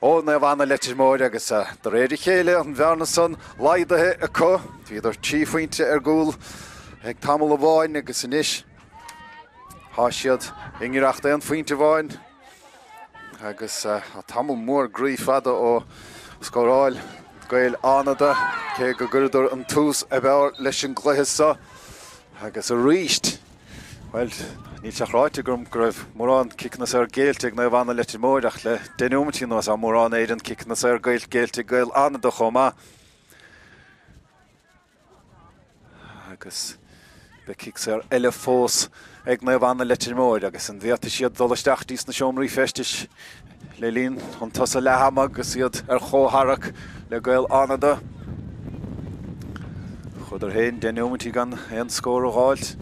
ó Naomh anna Leitir Móir agus do réidir chéile an bhearna san laidathe acu híidir tíofaointe gúil ag tamil a bháin agus inis há siad ingireachta an faointe bháin agus tamil mór gríomhfada ó scóráil Gaeil Fhánada cé go guridir an tús a bhear leis an gluchasa agus a ríist well ní teachráite gom go raibh mórán cicnas Gaeilteag Naomh anna Leitir Móir ach le denúmatí nó a mórán éidir cicnas Gaeilteag Gaeil Fhánada chomá agus be cic eile fós ag Naomh anna Leitir Móir agus an bhíata siad dolasteachtaí na seomraí festis le líon an tosa lehama agus iad chótharaach le Gaeil Fhánada chuidir héin denúmatí gan an scór a gháilt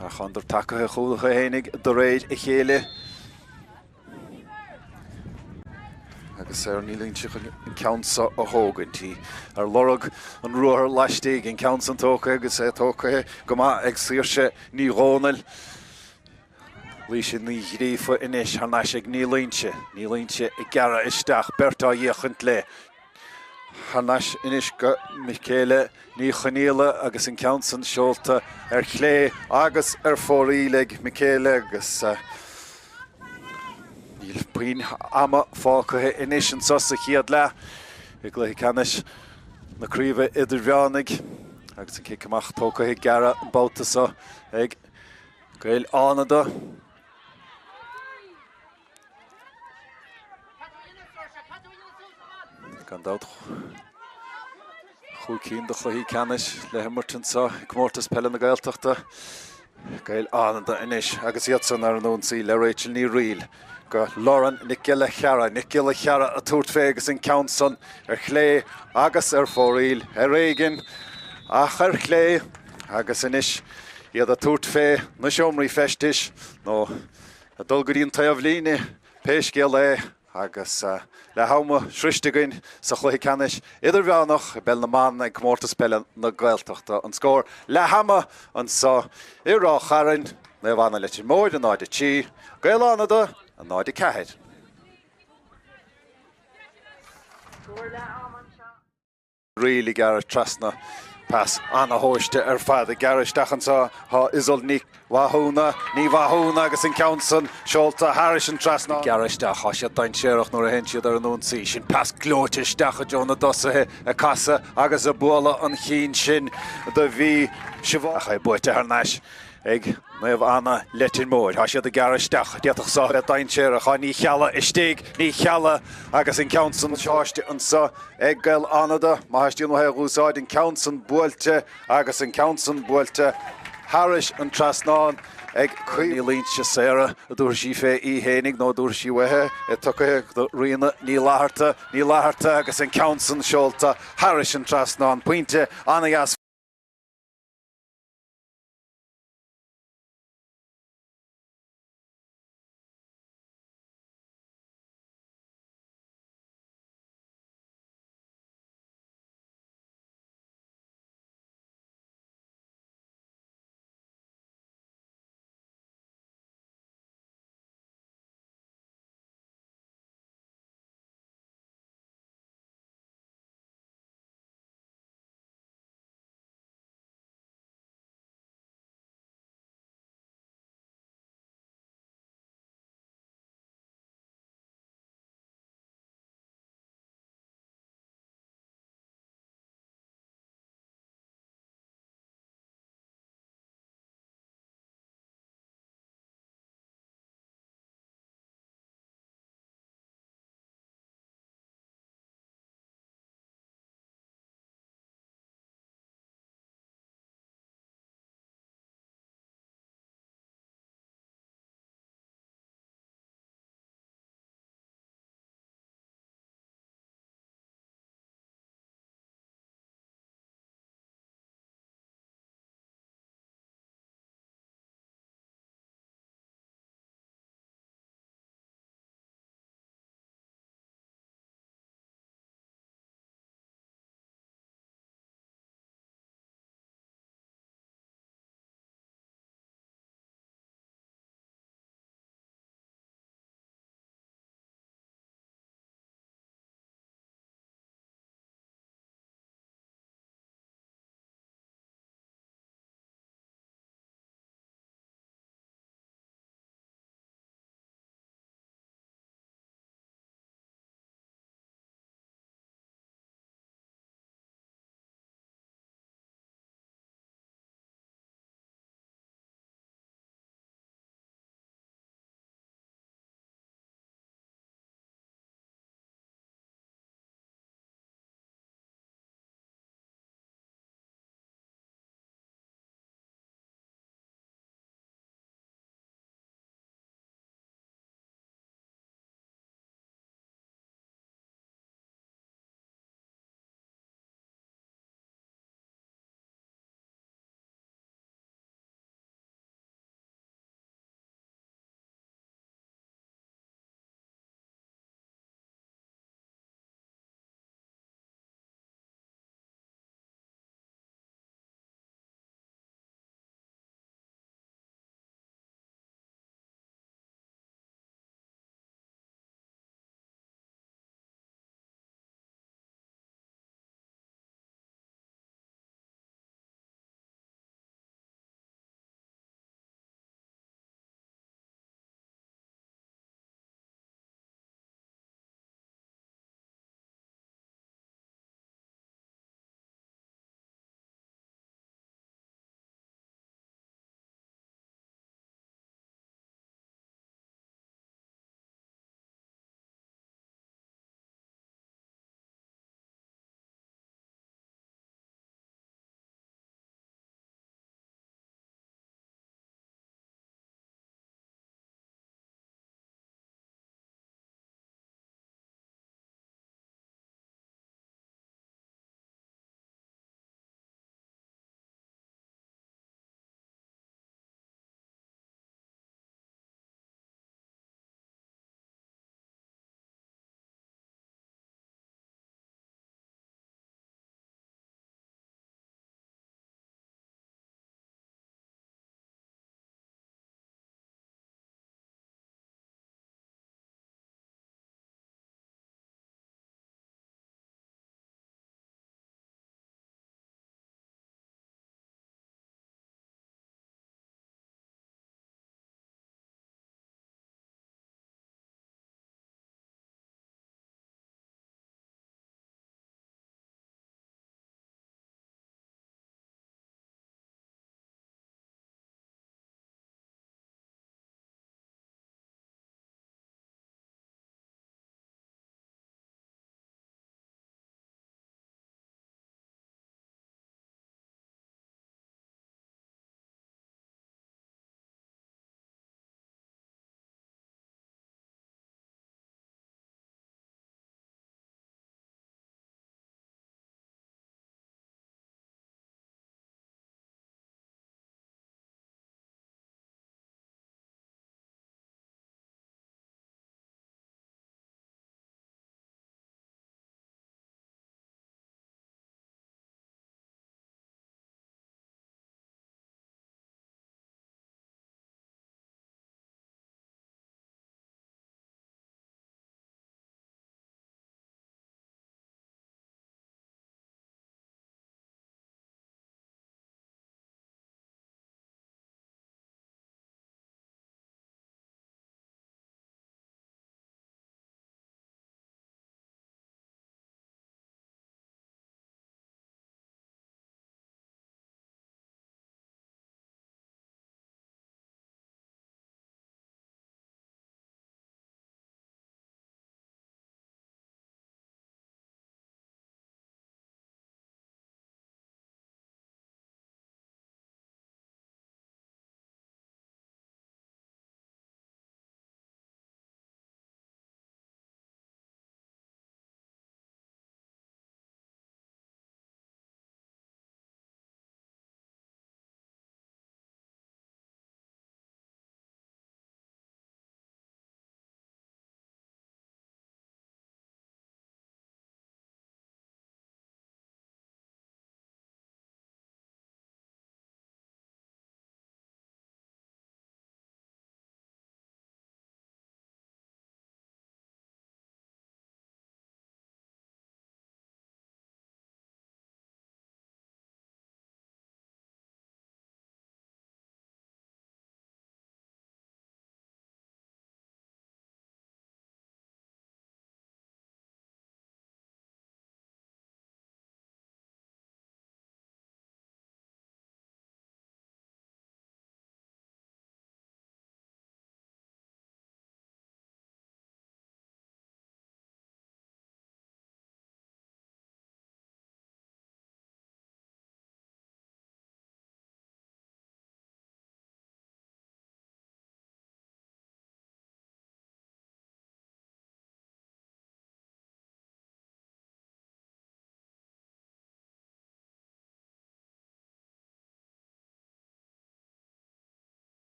a chundar tacathe chúlacha hénig do réid i chéile agus ní línse an ceansa a thógantí lorug an ruair leistigh an ceann san tócha agus tócathe go maith ag saoirse ní rónal lí sin ní ghríofa inis Ceannais ag ní línse i gara isteach bertá dhéachant le Ceannais inis go Michaela ní chaníala agus an ceann san seolta chlé agus fóríleg Michaela agus níl buin ama fácathe inis an sosa chiad le ag le Ceannais na críomh Idirmheánach agus an cic amach tócathe gara an báutasa ag Gaeil Fhánada gan dát chucín do chluí Ceannais le himmartansa Comórtas Peile na Gaeltachta Gaeil Fhánada inis agus iad san ar an ónsaí le Rachel ní riil go Lauren Nic Cheara a túirt fé agus an ceann san chlé agus fóríl réigean ach chlé agus inis iad a túirt fé na seomraí festis nó a dulguríonn taobh líne péiscéal é agus le hama sristigain sa chluiche Ceannais Idirmheánach bell na man ag Comórtas Peile na Gaeltachta an scór le hama an sa i Ráth Chairn Naomh anna Leitir Móir an náide tí Gaeil Fhánada an náide ceithid. Really gar trasna pass anna hoiste fad garistachan sa ha isol ní wahúna agus in Counson Sholta Harris and trasna garistach ha sé dain séireach nuair a hen siad ar an ún sí sin pass glóitisteach a Jonah dosathe a casa agus a bula an chin sin de bhí sibach a buite Ceannais ag Naomh Anna Leitir Móir ha siad a garistach diatach sa a dain séireach ha ní chealla istíg ní chealla agus in Counson seáiste an sa ag Gaeil Fhánada má haistíon he rúsáid in Counson buailte agus in Counson buailte Harris an trasnáin ag chuí líntse séra a dúir sí fé í hénig nó dúir sí wethe I tucha riana ní láharta agus in Counson Sholta Harris an trasnáin puinte anna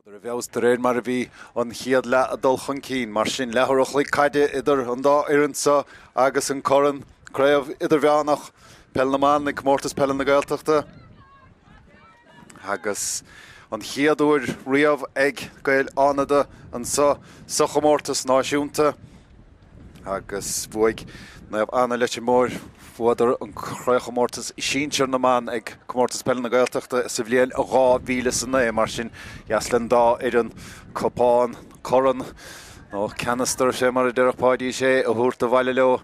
Er bheos de réir mar a bhí an chiad le a dul chun cín, mar sin lethreach le caide idir an dá iireansa agus an coran craobh Idirmheánach Peil na mBan ag Comórtas Peile na Gaeltachta. Agus an chiadúir riamh ag Gaeil Fhánada an sa Comórtas náisiúnta. Agus bhuaig Naomh anna Leitir Móir fuadar an chraoch Comórtas I síonsear na mBan ag Comórtas Peile na Gaeltachta sa bhliain a 2009 mar sin jaslan dá ar an copáin coran nó canister sé mar a deirepáidí sé a thuairt a bhaile leo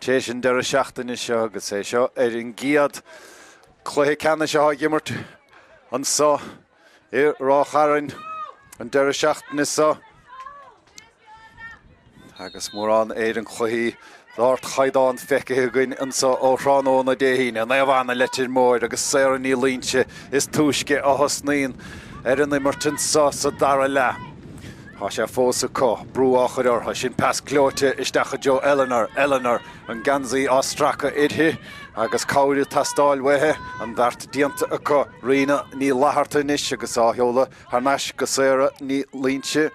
tééis an deire seachtain is seo agus é seo ar an giad Cluiche Ceannais seo gimmert an sa Ráth Chairn an deire seachtain is sa agus mór an ar an chluiche Ráth Chairn feice againn an sa ó Fhánada na Dáithí a Naomh anna Leitir Móir agus saoir ní líonse is túisce a thosnaíonn ar an immertin sa dara le. Tá sé fós a có, brú áchar ortha sin pas clóite isteach Jo Eleanor an gansaí ástracha idthe agus cáirí tastáil wethe an dart dianta a có riina ní látharta níos agus átheola Ceannais go saoire ní líonse.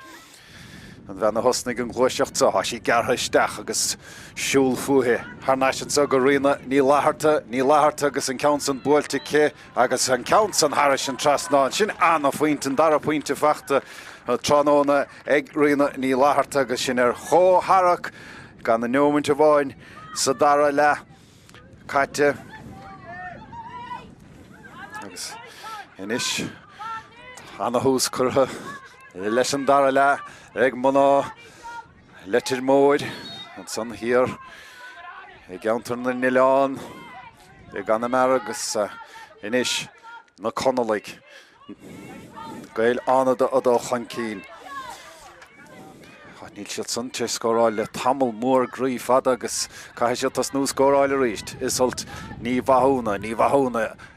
An bheith na hosnaigh an Cluiseach sa tá sí gartha isteach agus siúl fuathe. Ceannais an sa go riina ní látharta agus an count an buailte cé agus an count an Harris an trasnáin sin anna faoint an dara pointe fachta tróna ag riina ní látharta agus sin ar chótharaach gan na nómhaint a bháin sa dara le caite. Agus inis anna hús curtha leis an dara le ag mná Leitir Móir an san hir ag antar na Nileán ag anna mar agus inis na conalaigh Gaeil Fhánada a dá chun cín. Níl siad san te scóráil le tamil mór grí fada agus caiith siad tas nó scóráil a ríist. Isult ní bhathúna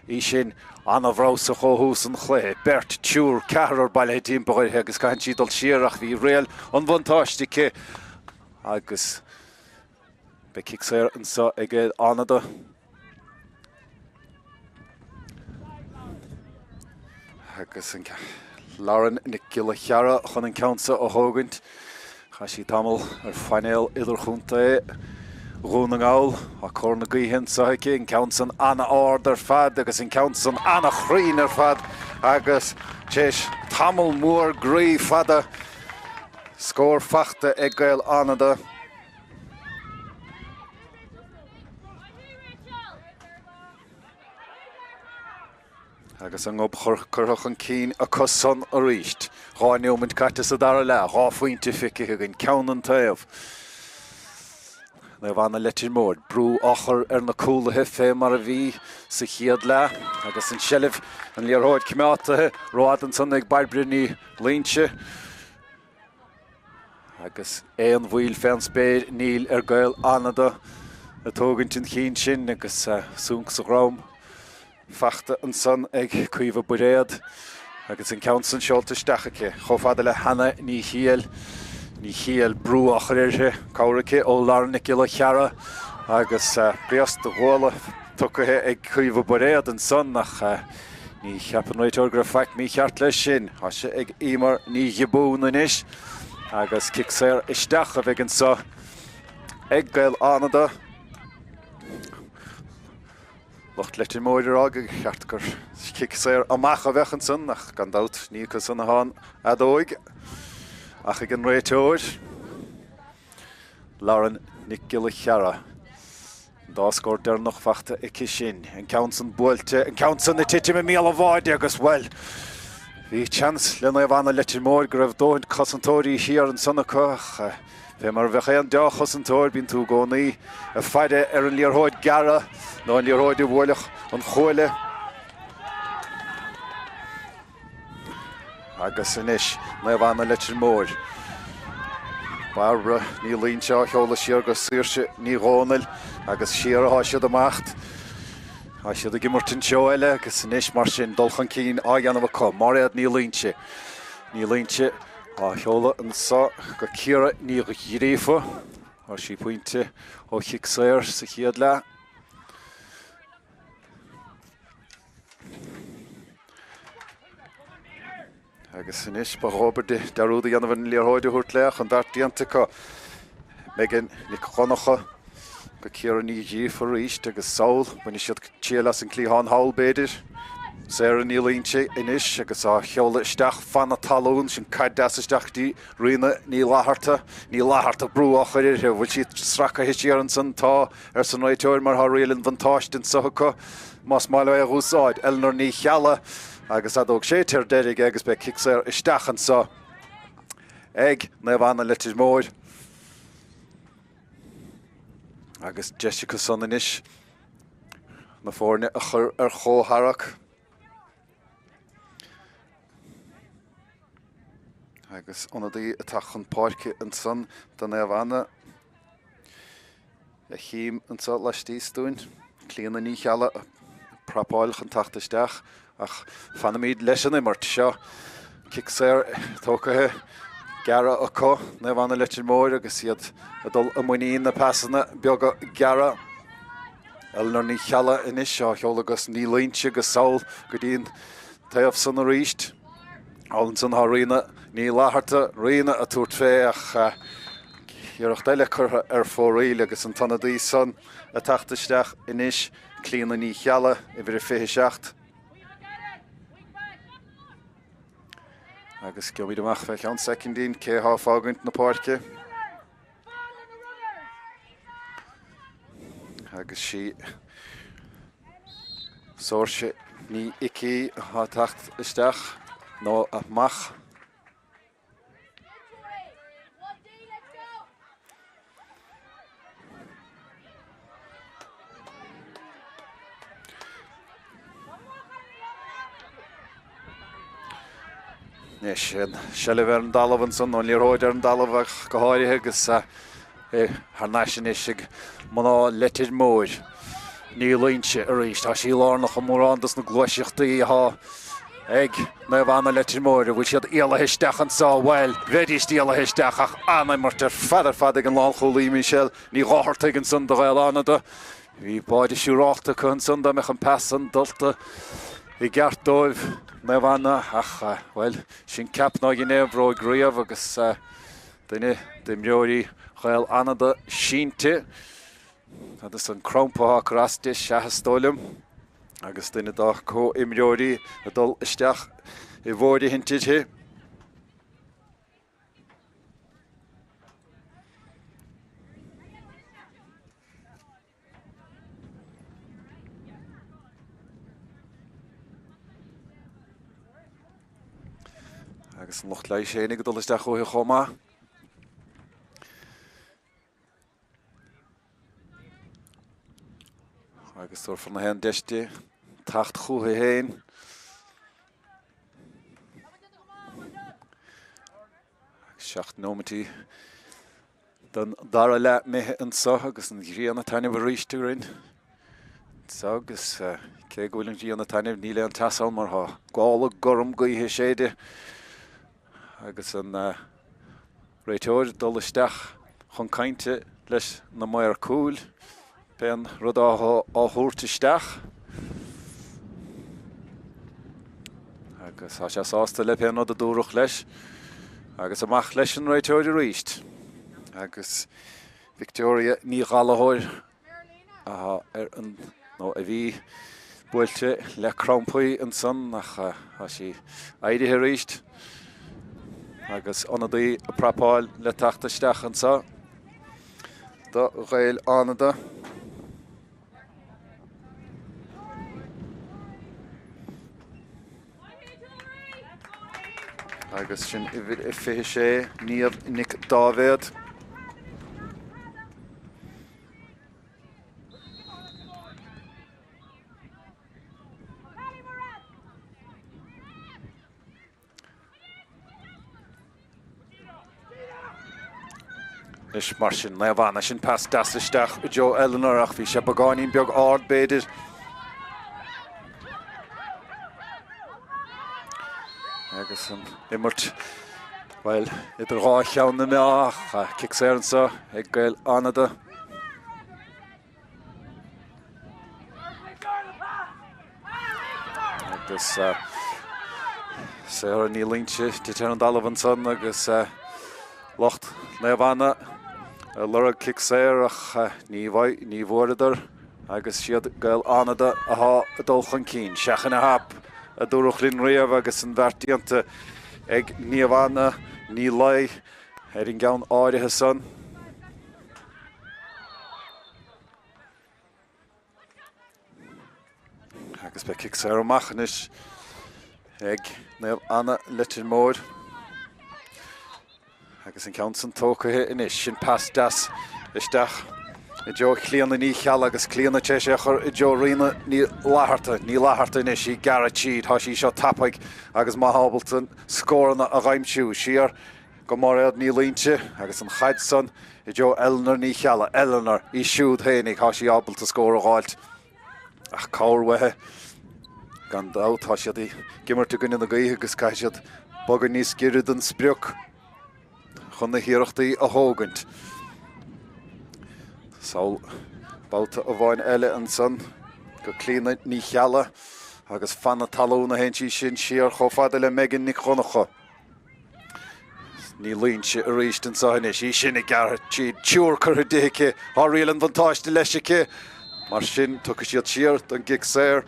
í sin anna bhrás a chóthús an chluiche. Bert tiúr cehar bailthe timpeáirthe agus caiith siad dul siarach bhí réal an bhaintáisteice agus be cicsair an sa ag Gaeil Fhánada. Agus an Lauren Nic Gile Cheara chun an countsa ó thógaint. Cha sí tamil ar fainéal idirchúnta rún an gáil a chur na gaothain saithe an count san anna ard ar fad agus an count san anna chrín ar fad agus téis tamil mór grí fada scór fachta ag Gaeil Fhánada. Agus an ob churthach an cín a cosan a ríist. Rá neomhaint caite sa dara le, rá faointe fice an ceann an taobh. Naomh anna Leitir Móir, brú achar ar na cúlathe fé mar a bhí sa chiad le, agus an seilibh an líorthóid cimeátathe, rád an san ag barbre ní líonse. Agus é an bhuail féin spéir níl ar Gaeil Fhánada a tógaint an chin sin agus súnc sa grám. Fachta an san ag cuimhe buréad agus an count san seolta isteachacha. Chomh le hana ní chial brú achar irthe cabhracha ó Lauren Nic Gile Cheara agus brios do ghála tucathe ag cuimhe buréad an san nach ní cheapan réiteoir gur feic mí cheart leis sin. Tá sé ag imar ní dhibún inis agus cicsair isteach a bheith an sa ag Gaeil Fhánada. Locht Leitir Móir aga cheart gur cicsair amach a bheith an san nach gan dát ní go san a hán adóig ach ag an réiteoir Lauren Nic Gile Cheara. Dá scór dearnach fachta ici sin. An count san buailte, an count san na tiite me míle bháide agus well. Bhí chans le Naomh anna Leitir Móir go raibh dóint cosantóirí siar an sanna coch. Bhí mar bheith an deach cosantóir bín tú gcónaí a feide ar an líorthóid gara nó an líorthóid i bhuailech an chuaile. Agus inis Naomh anna Leitir Móir. Barbara ní líonse cheola siar go suirse ní gcónail agus siar a siad amacht. Tá siad a gimmortin seo eile agus inis mar sin dulchan cín á dhéanamh có. Mariad ní líonse. Ní líonse á cheola an sa go ciara ní go dhíréfa. Ar sí pointe ó chicsair sa chiad le. agus inis ba Robert darúda ganmhan líorthóide thuirtleach an dart diantacha megan ní chonacha go céar ní dí for ríist agus saoil bhain siad tíalas an clíán haul beidir Sarah ní línte inis agus á cheola isteach fanna talún sin caidas isteachtí riine ní láharta brú chuir bhfuil siad sracha hiisiar an san tá san réiteir mar tha réalinn vantáistin sacha más máile a rúsáid Elnar ní cheala agus adóg sé tir deirig agus be kicséir isteachan sa ag na bhana Leitir Móir agus Jessica san inis na fórne a chur ar chóharach agus onadaí a tachan páirce an san don na bhana a chím an sa leistí stúin clíana ní cheala prapáil an tachtasteach ach fanamíd leis an immart seo kicséir tócathe gara acu na bhana Leitir Móir agus iad a dul a muoín na passanna beaga gara Elnar ní cheala inis seo cheolagus ní línte agus saoil go dtíon taobh san a ríist Allan san tha riine ní láharta riine a túirt fé ach iarach deile chur ar fóréile agus an tanadaí san a tachtasteach inis clíana ní cheala I bhir fé seacht agus gomid amach feic an secondín cé há fágaint na páirce agus sí sóirse ní icí há tacht isteach nó amach Nes sele ver an dalamh an san an líorthóid ar an dalamh go háirithe agus Ceannais isig maná Leitir Móir ní línte a ríist tá sí lánach an mórándas na gluiseachtaí há ag na bhana Leitir Móir a bhfuil siad éalathe isteach an sá bhil bheitís éalathe isteach ach anna mar tar feidir an lán cholíí sell ní gáthirta an san do Fhánada hí báide siúráachta chun san da meach an pesan dulta I gceartdóibh na bhana ach bhil sin ceapná gnéomhróid gríomh agus duine de mreoirí Gaeil Fhánada sínte agus an crompatha crastis seathastóilm agus duine dá có imreoirí a dul isteach I bhórdi hintiidthe agus an lucht lei sénig go dul isteach ó chomá agus tuair fan na hen deiste tacht chútha héin seacht nómatí don dara le méthe an sa agus an gríanana taineh ríiste rin sa agus cé gohfuil an gríanana taineh ní le an tasal mar tha gála gurm gaithe séide agus an réiteoir dul isteach chun cainte leis na maiar cúil ben rud áthúirt isteach agus tá sé sásta le peann a dúrach leis agus amach leis an réiteoir a ríist agus Victoria ní ghalathóir ar an nó a bhí buailte le crompaí an san nach tá sí éirithe ríist agus onadaí a prapáil le tachtasteach an sa do Gaeil Fhánada agus sin I bhid I fiche sé níomh Nick Dávéad Is mar sin na bhana sin pas dasisteach Joe Eleanor ach bhí sé bagáinín beag ard beidir agus an immert bhil idir rá cheann na meach a kicséir an sa ag Gaeil Fhánada agus Sarah ní Leitir de Chairn Dalavan son agus locht Naomh Lura kick Sarah ní Mórdha agus siad Gaeil Fhánada a dulchan cín seachan a hap a dúrachlín riamh agus an bhartíanta ag Naomh ní lei in gan áirithe son. Agus be kick Sarah machanis ag Naomh Leitir Móir agus an count tócathe inis sin pas das isteach I Joe clean ní cheall agus clean chur I Joe rina ní láharta inis I garachid há sí seo tappaig agus má Hamilton scóranna a ghaimsiú siar go mór ní línte agus an chaid son I Joe Eleanor ní chealla Eleanor I siúd hénig há sí ábalta scór a gáilt ach cáirwethe gan dát há siad I gimmarte gunna na gaithe agus cai siad bogar níos girid an spriuch chun na hiarachtaí a hógant. Saul bouta a bhain eile an son go clean ní chealla agus fanna talúna hentí sin siar chofada le megan ní chonacha. Ní línse a ríist an sahanis I sin I gar tíad tiúr chur déice há rial an vantáiste leisice mar sin tucha siad siart an gig séir.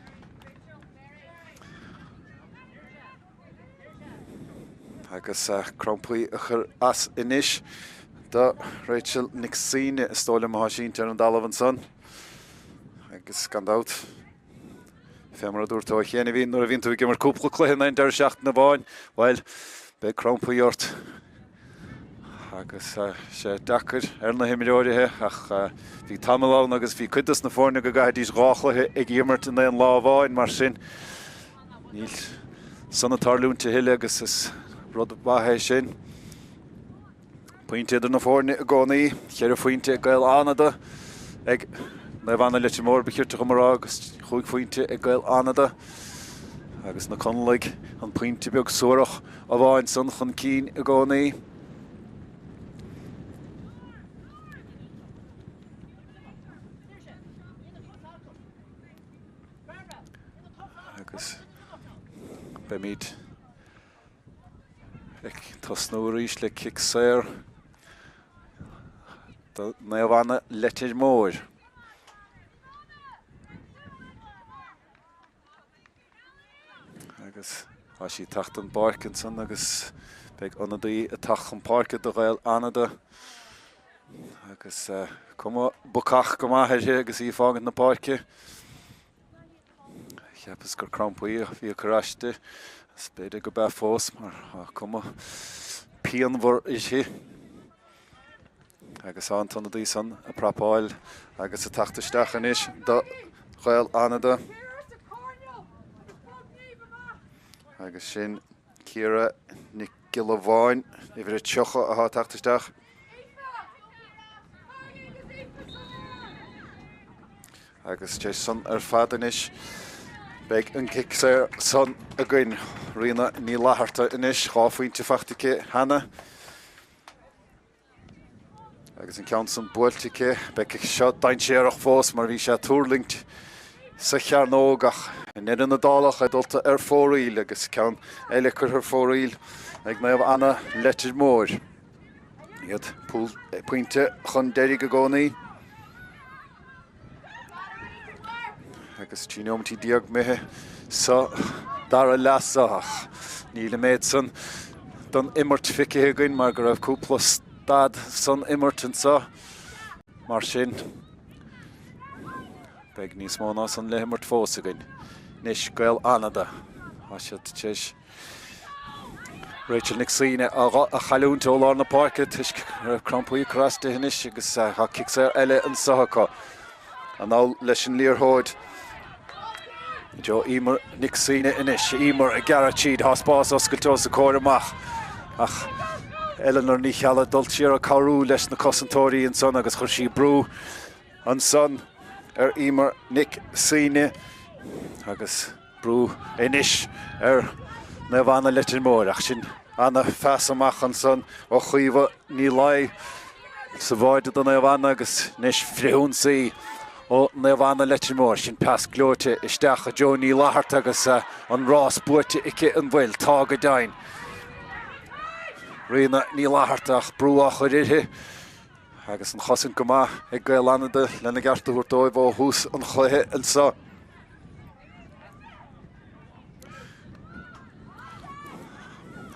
Agus crampaí a chur as inis da Rachel Nixine stóla má sin Chairn Dalavan son agus gandát fémara dúirtá chéana bhín nuair a bhín tú gimmar cúpla cluiche na deir seacht na bháin bhil be crampaí ort agus sé dachar na himimeoirithe ach bhí tamilán agus bhí cuidas na fórne go gaith dís ráchlathe ag gimmart in an lá bháin mar sin níl sanna tarlúnta hiile agus is rud bathe sin. Pointe idir na fórne a gcónaí, cheir faointe Gaeil Fhánada ag Naomh Leitir Móir bechirte go marrá agus chuig faointe ag Gaeil Fhánada agus na conlaigh an pointe beag suarach a bháin son chun cín a gcónaí. Agus be míad ag tosnúiríos le kick séir Naomh Leitir Móir. Agus há sí tacht an barcin son agus beag anadaí a tach an parca do Gaeil Fhánada agus cuma bucach go maithe agus í fágan na parca. Cheapas gur crampaí a bhí a choráiste spéidir go bheith fós mar cuma peanmhar is hí. Agus antan a son a Peil agus a tachtasteach inis do Gaeil Fhánada. Agus sin Ciara ní Gilabháin I bhir teocha a tachtasteach. Agus té son fad inis beag an kick séir son a gcuin rina ní láharta inis chá faointe fachtacha hana. Agus an count san buailteach beag seo daintéarach fós mar bhí sé túrlingt sa chearnógach in idir na dálach a dulta fóraíl agus ceann eile chur fóraíl ag Naomh Leitir Móir. Iad pointe chun deirí go gcónaí. Agus tíneomtí diaag mithe sa dar a leasach ní le méid son don immert ficithe gcuin mar go raibh cúpla stad son immert an sa mar sin beag níos mó ná son le immert fós a gcuin. Nis Gaeil Fhánada há siad téis Rachel Nixine a chailúnta ó lár na parca tuis crampaí chráiste inis agus há kick séir eile an sathachá an áil leis an líorthóid. Joe Emer Nixine inis Emer a garachid há spás oscailtó sa cóir amach ach Eleanor ní chealla dul siar a carú leis na cosantóirí an son agus chur sí brú an son Emer Nixine agus brú inis Naomh Leitir Móir ach sin anna feas amach an son ó chuomha ní lai sa bhaide don Naomh agus nis friún saí ó Naomh Leitir mór sin pas glóte isteach a Johnny Lahart agus an rás buirte ice an bhfuil tá go dain. Rina ní Lahartach brúach a rithe agus an chosan go maith ag Gaeil lena garta dóibh ó hús an chluithe an sa.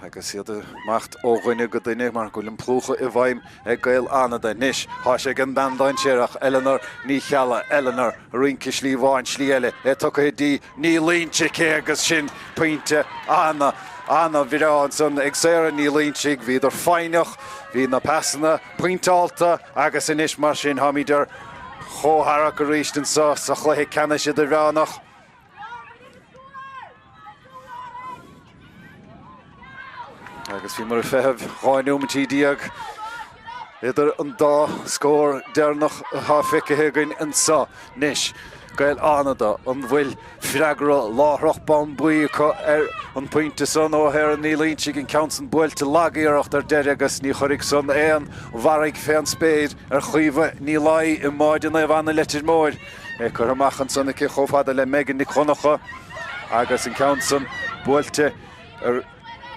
Agus iad macht óghine go duine mar go plúcha I bhaim ag Gaeil nis. Tá sé gan dandain séireach Eleanor ní chealla Eleanor rinci slí bháin slí eile. Tucha dí ní línte cé agus sin pointe Anna bhíráin san ag séire ní línte hí idir fáineach hí na passanna pointáalta agus inis mar sin hamidir chóthara go ríist an sa chluithe Ceannais Idirmheánach. Agus bhí mar feitheamh cháinúmatí díag idir an dá scór dearnach há ficithe gainn an sa nis. Gaeilánada an bhfuil freagra láthreach ban buí an pointe san ó héir an ní línte gin count an builte lagaíocht deire agus ní choirigh san éan bharraigh féan spéid chuomh ní lai I máide Naomh Leitir mór. Chur amachchan sanna cí chomhfada le megan ní chonacha agus an count san builte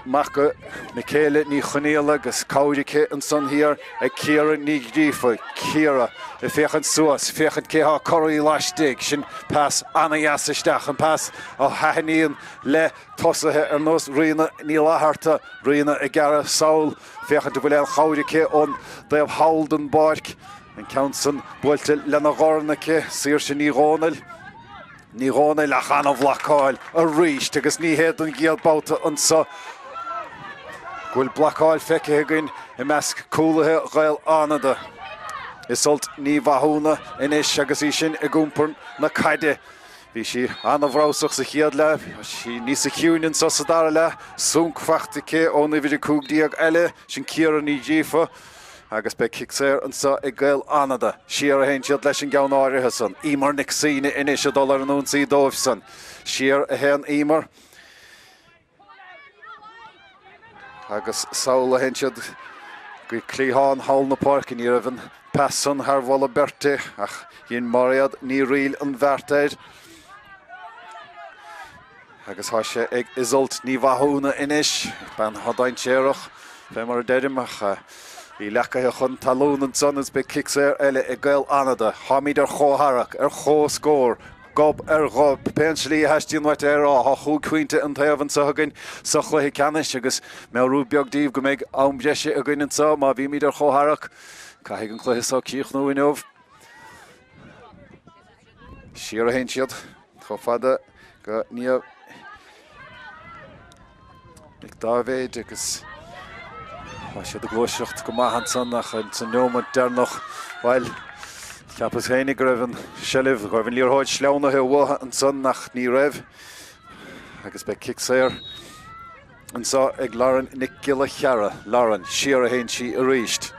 Macha na Peile ní chonéala agus cáirice an son hir ag Ciara ní grífa Ciara I féchan suas féchan céá choirí laistigh sin pas anaias isteach an pas ó haithníon le tosathe ar nós Rina ní Laharta Rina I gara saoil féchan do bhfuil cháirice ón déobh hauld an barc an countsan builte lena gharnacha sír sin ní rónail a chanamh lacáil a ríist agus ní héad an gíalbáta an sa Gwyl blacáil feice gainn I measc cúlathe Gaeilánada. Isult ní bhathúna inis agus í sin I gúmparn na caide. Bhí si anamhráosach sa chiad le, si ní sa ciúnin sa sadara le, súncfachtacha ón I bhíidir cúgdíag eile sin Ciara ní ddífa agus be cicséir an sa I Gaeilánada. Siar a hain siad leis an gceann áirithe san. Ímar nic sína inis a dólar an únsaí dóibh san. Siar a hain ímar. Agus saoil a hain siad go clíháin hail na parc in iarmhan passan thar bhla berte ach híon mariad ní riil an bhartaid. Agus há sé ag isult ní bhathúna inis ban hadain séireach fe mar a deirim ach í lecathe chun talún an son is be cicséir eile I Gaeilánada hamid ar chótharach ar chó scór gob gob penslí heistíon wait ha chuú cuinte an taobhann sa hagann sa chluithe Ceannais agus mé rúbeagdíobh go méid ambreise a gcuinn an sa má bhí míad ar chótharach caithfidh an chluithe sa cíochnú in óbh. Siar a hain siad chomh go níomh ag dábhéid agus Tá siad a glóiseacht go maithan san nach an san nómad dearnach bhail Ceapas hénig go raibh an seilibh go raibh an líortháid sleánathe bhtha an son nach ní raibh agus be cicséir an sa ag Lauren nic gile cheara Lauren siar a hain si a ríist.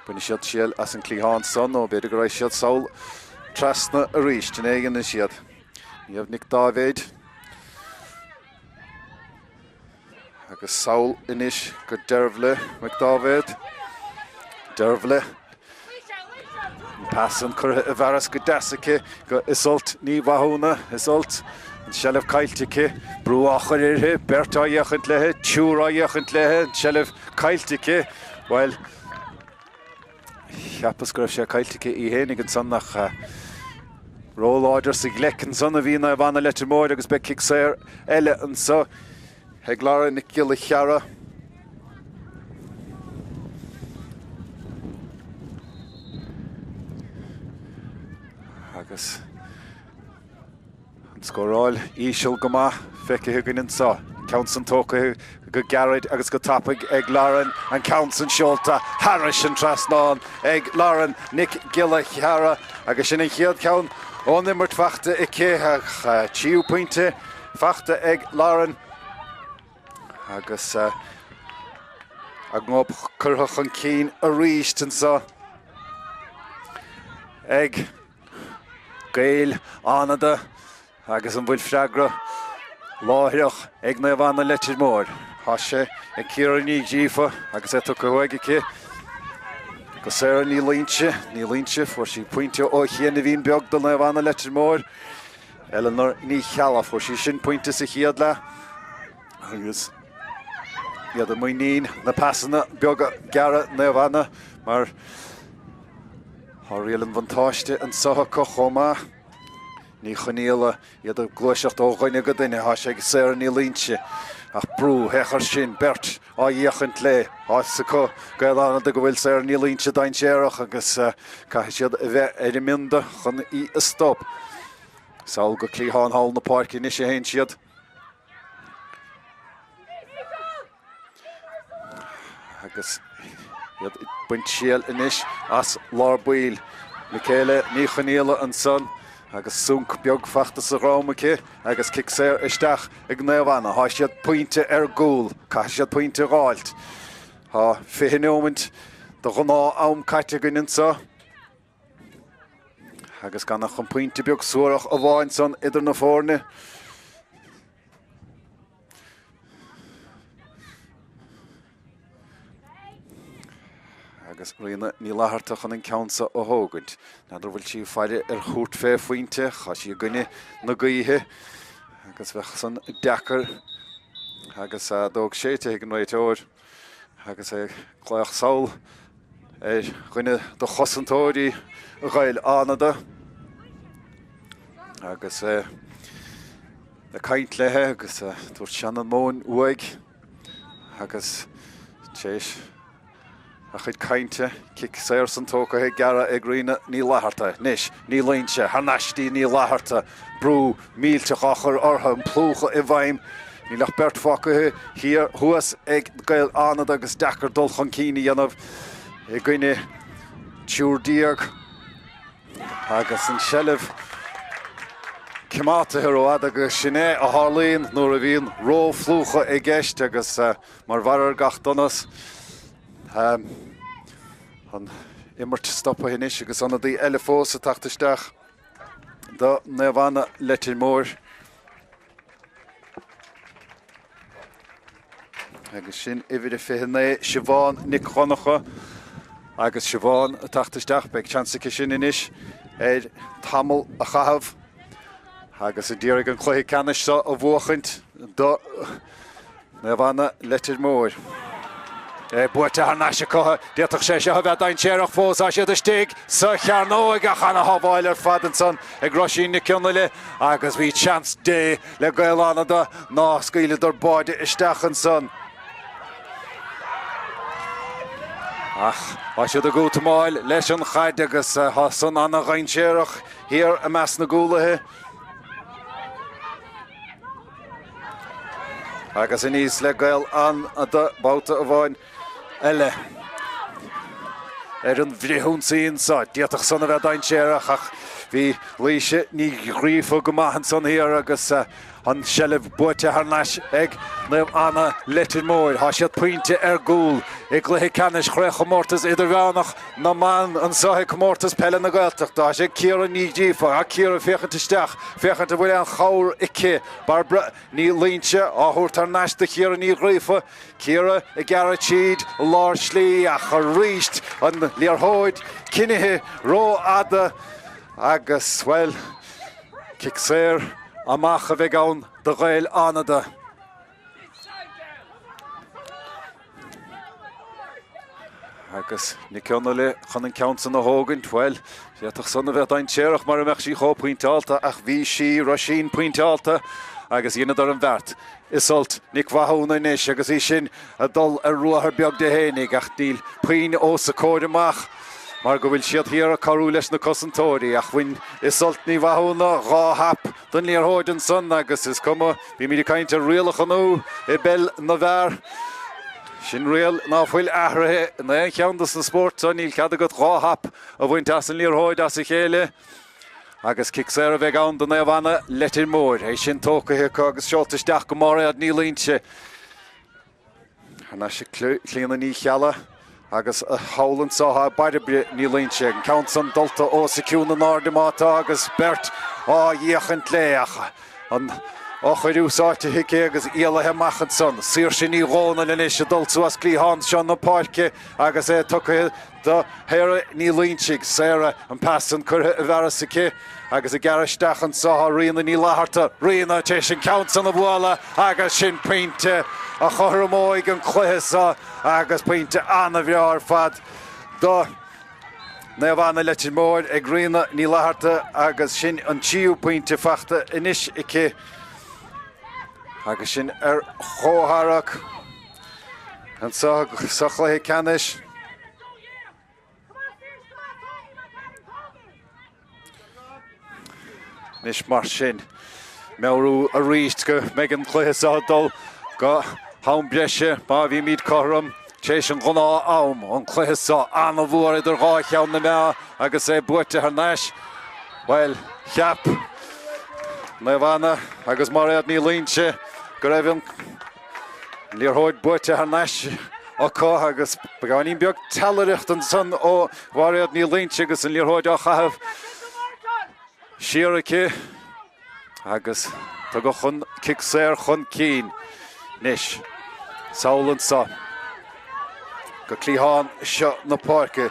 Buna siad sial as an clíháin son ó beidir go raibh siad saoil trasna a ríist in éigen na siad. Níomh Nic Dávéid agus saoil inis go derbhle McDávéid. Derbhle passan curtha a bharas go deasacha go isult ní bhathúna isult an seilibh cailteacha brúachar irthe bertáíochant lethe túráíochant lethe an seilibh cailteacha bhil cheapas go raibh sé cailteacha í hénig an son nach róláidir sa glecin son a bhí Naomh Leitir mór agus be cicséir eile an sa ag Lauren nic gile cheara. Agus an scóráil íseal go maith feice gainn an sa. Count san tóca go garad agus go tappaig ag Lauren an count san seolta Harris an trasnáin ag Lauren nic gile cheara agus sin an chiad count ón immert fachta I céthach tíú pointe fachta ag Lauren agus ag ngób curthach an cín a ríist an sa ag Gaeilánada agus an bhfuil freagra láithreach ag Naomh Leitir mór. Tá sé ag Ciara ní ddífa agus é tucha chuige Go Sarah ní Líonse for sí pointe ó chéanna bhíon beag do Naomh Leitir Móir. Eleanor ní chealla for sí sin pointe sa chiad le. Agus iad a muoín na passanna beaga gara Naomh mar Tá rialann vantáiste an sotha có chomá. Ní choníala iad a glúiseacht ó ghaine go duine há sé go Sarah ní Líonse. Ach brú hechar sin bert á dhéachant le. Há sa có Gaeil go bhfuil Sarah ní Líonse dain séireach agus caiith siad a bheith ar minda chun í a stop. Saul go clíán hall na páircí ní sé héin siad. Agus iad buint síal inis as lár buil. Peile ní choníala an son. Agus sunk beag fachtas a rámacha agus kick séir isteach ag Naomh. Há siad pointe ar gúil, cai siad pointe ráilt. Há fihinómint do gná am caite ginin sa. Agus ganna chun pointe beag suarach a bháin son idir na fórne. Agus rianna ní láthirteach an ceansa ó thógant. Nadidir bhfuil sí fáile ar chuairt fé faointe, cha sí gcuine na gaotha. Agus bheith san dechar. Agus dóg séite ag an réiteoir. Agus chláoch Saul gcuine do chosantóirí a Gaeil Fhánada. Agus na caint lethe agus dúirt sean an món uaig. Agus téis a chud cainte kick séir san tócathe gara ag riine ní láthirta. Nis, ní Líonse, Ceannais ní láthirta. Brú mílte chachar ortha an plúcha I bhaim. Ní lech bert fácathe hir thuas ag Gaeil Fhánada agus dechar dul chun cíní dhéanamh I gcuine tiúrdíag. Agus an sellh Comórtas ar agus sinné a Harlíonn nuair a bhíon ró flúcha I gceist agus mar bharar gach donas. An immert stoppa hinis agus anna dí eile fós a tachtasteach do Naomh Leitir Móir. Agus sin ifir a fihinné Siobhan Nic Chonacha agus Siobhan a tachtasteach beag chansa sin inis tamil a chahabh agus a dírig an Cluiche Ceannais sa a bhuachant do Naomh Leitir Móir. Buirte Ceannais cotha, déach sé se bheith dain séireach fós a siad a stig sa chearnóig a chana habháil ar fadan son ag Roisín na Cionnile agus bhí chance dé le Gaeil Fhánada ná scaoileadh ar báide isteach an son. Ach, bá siad a gúta máil leis an chaid agus há son anna ghain séireach hir a meas na gúlathe. Agus in níos le Gaeil Fhánada báta a bháin eile. Ar an bhríthún sín sa, déach son a bheith dain séireach ach bhí Cluiche ní ghríomh go maithan son hir agus an sellh buirte Ceannais ag Naomh Leitir Móir. Há siad pointe ar gúil ag Cluiche Ceannais chreach Comórtas Idirmheánach na man an sothe Comórtas Peile na Gaeltachta. Há sé cíara ní ddífa a cíara féchant isteach féchant a bhfuil an chóir ice barbra ní Líonse á thuairt Ceannais de cíara ní ghríomha cíara I gara tíd lár slí a chu ríist an líorthóid cinithe ró ada agus well kick séir amach a bheith ann do Gaeil Fhánada. Agus ní ceannala chun an ceansa na hógant, well, déach son a bheith dain séireach mar a meach sí chó pointeálta ach bhí sí Roisín pointeálta agus dhéanad ar an bheirt. Isult ní bhathúna inis agus í sin a dul ar ruathar beag de hénig ach níl poin ó sa cóid amach. Mar go bhfuil siad hir a carú leis na cosantóirí ach bhain isult ní bhathúna rá hap don líorthóid an son agus is cuma bhí míad cainte rialach anú I Peil na bhar. Sin rial ná bhfuil ahrathe na cheandas na Spórt son níl cad agat rá hap a bhaint as an líorthóid as a chéile. Agus kick séir a bheith ann do Naomh Leitir Móir. É sin tócathe agus seoltaisteach go máiread ní Líonse. Ceannais clíanna ní chealla. Agus a howlan sátha baidir ní Líonse an count san dulta ó sa ciún na náirde máta agus bert á dhéachant léach an Ochirú sáte hice agus íalathe machchan son. Sír sin í róna le is dul suas glíán sean na páirce agus tucha do héire ní línsig séra an passan curtha a bhera sa cí agus a garistechan sa riana ní láharta riana te sin count san na bhála agus sin pointe a choramóig an chluise agus pointe anna bhear fad do Naomh anna Leitir Móir ag riana ní láharta agus sin an tíú pointe fachta inis i cí agus sin chóharach an sachlaithe Ceannais. Nis mar sin meú a ríist go meid an chluiche dul go hán breise má bhí míad chom tééis an gná am an chluiche anna bhuair idir gá cheann na mea agus buaite Ceannais. Well, cheap Naomh anna agus mar réad ní línse go raibh an líorthóid buaite Ceannais ó agus beáinín beag talaireacht an son ó bhariad ní línse agus an líorthóid á chahabh Siaracha agus tá go chun cicséir chun cín níis saolann sa go clíháin seo na páirce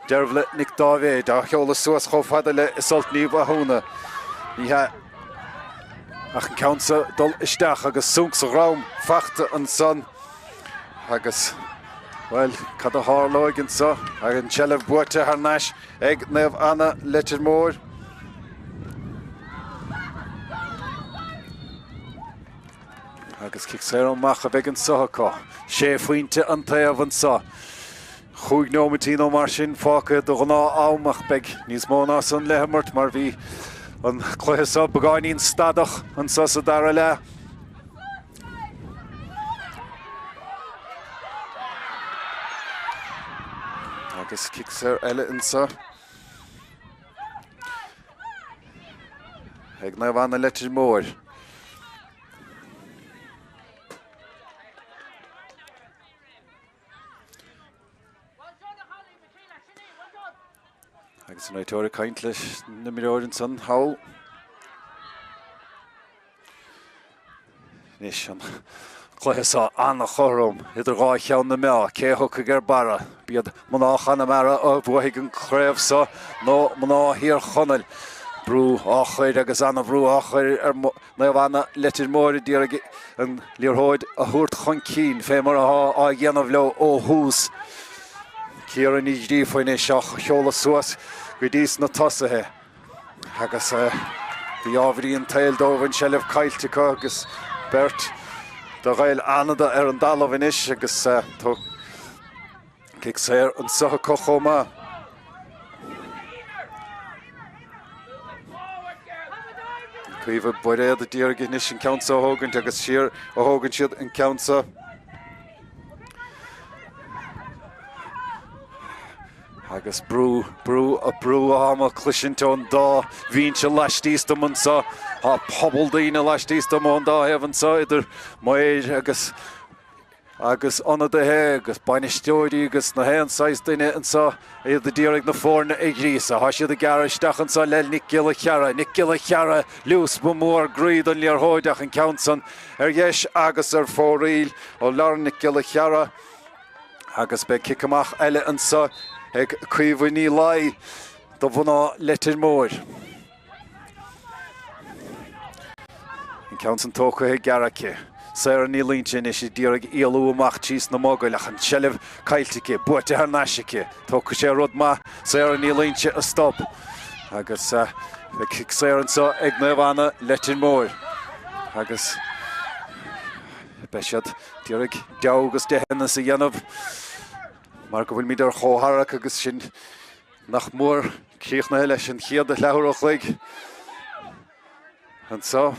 dearbh le Nic Dávéid a cheolas suas chomh le isult níomh a húna níthe ach an ceansa dul isteach agus súnc sa rám feachta an son agus well cad a thárlóigin sa ag an teileh buaite Ceannais ag Naomh anna Leitir Móir. Agus cicséir an macha bheith an sothachá. Sé faointe an taobh an sa. Chúig nómatí nó mar sin fáca do gná ámach beag níos mó ná san lehamirt mar bhí an chluiche beáinín stadach an sa sa dara le. Agus cicséir eile an sa. Ag Naomh anna Leitir Móir. Agus an áitóir caint leis na mireoirin san hawl. Nis an chluiche anna chorm idir gá cheann na mea céthcha gur bara. Bíad mná chana mara ó bhuaigh an chréibh sa nó mná hir chonel. Brú áchair agus anna brú áchair Naomh anna Leitir Móir díar an líorthóid a thuairt chun cín fé mar á dhéanamh le ó hús. Cíar an ídí faoine seach cheolas suas go dtís na tosathe agus bhí ábhrí an tail dómhain seileh Gaeltachta agus beirt do Gaeil Fhánada an dalamh inis agus tó cicséir an socha chomá. Cuomh buiréad a díar inis an ceansa óthógant agus siar óthógann siad an ceansa. Agus brú áma cluisiintón dá bhíonn se leistíostam an sa á pobl daoine leistíostam ón dá heamh an sa idir Móir agus anna de hé agus bainisteoirí agus na héan sais duine an sa iad díreach na fórna ag rís a siad a garaisteach an sa le Nic Ceara luas bu mór gríd an líorthóideach an ceansan dheis agus fóraíl ó lear Nic Ceara agus be cicamach eile an sa ag cuomh ní lai do bhná Leitir Móir. An ceansan tócha ag garacha. Séar ní línte is díreach íalú amach tíos na mógail ach an seileh Gaeltachta buaite Ceannais tócha sé rud má séar ní línte a stop. Agus cicséir an sa ag Naomh anna Leitir Móir. Agus beisiad díreach deagus de henna sa dhéanamh. Mar go bhfuil míad ar chóharach agus sin nach mór críochna leis an chiad a leabharach le. An sa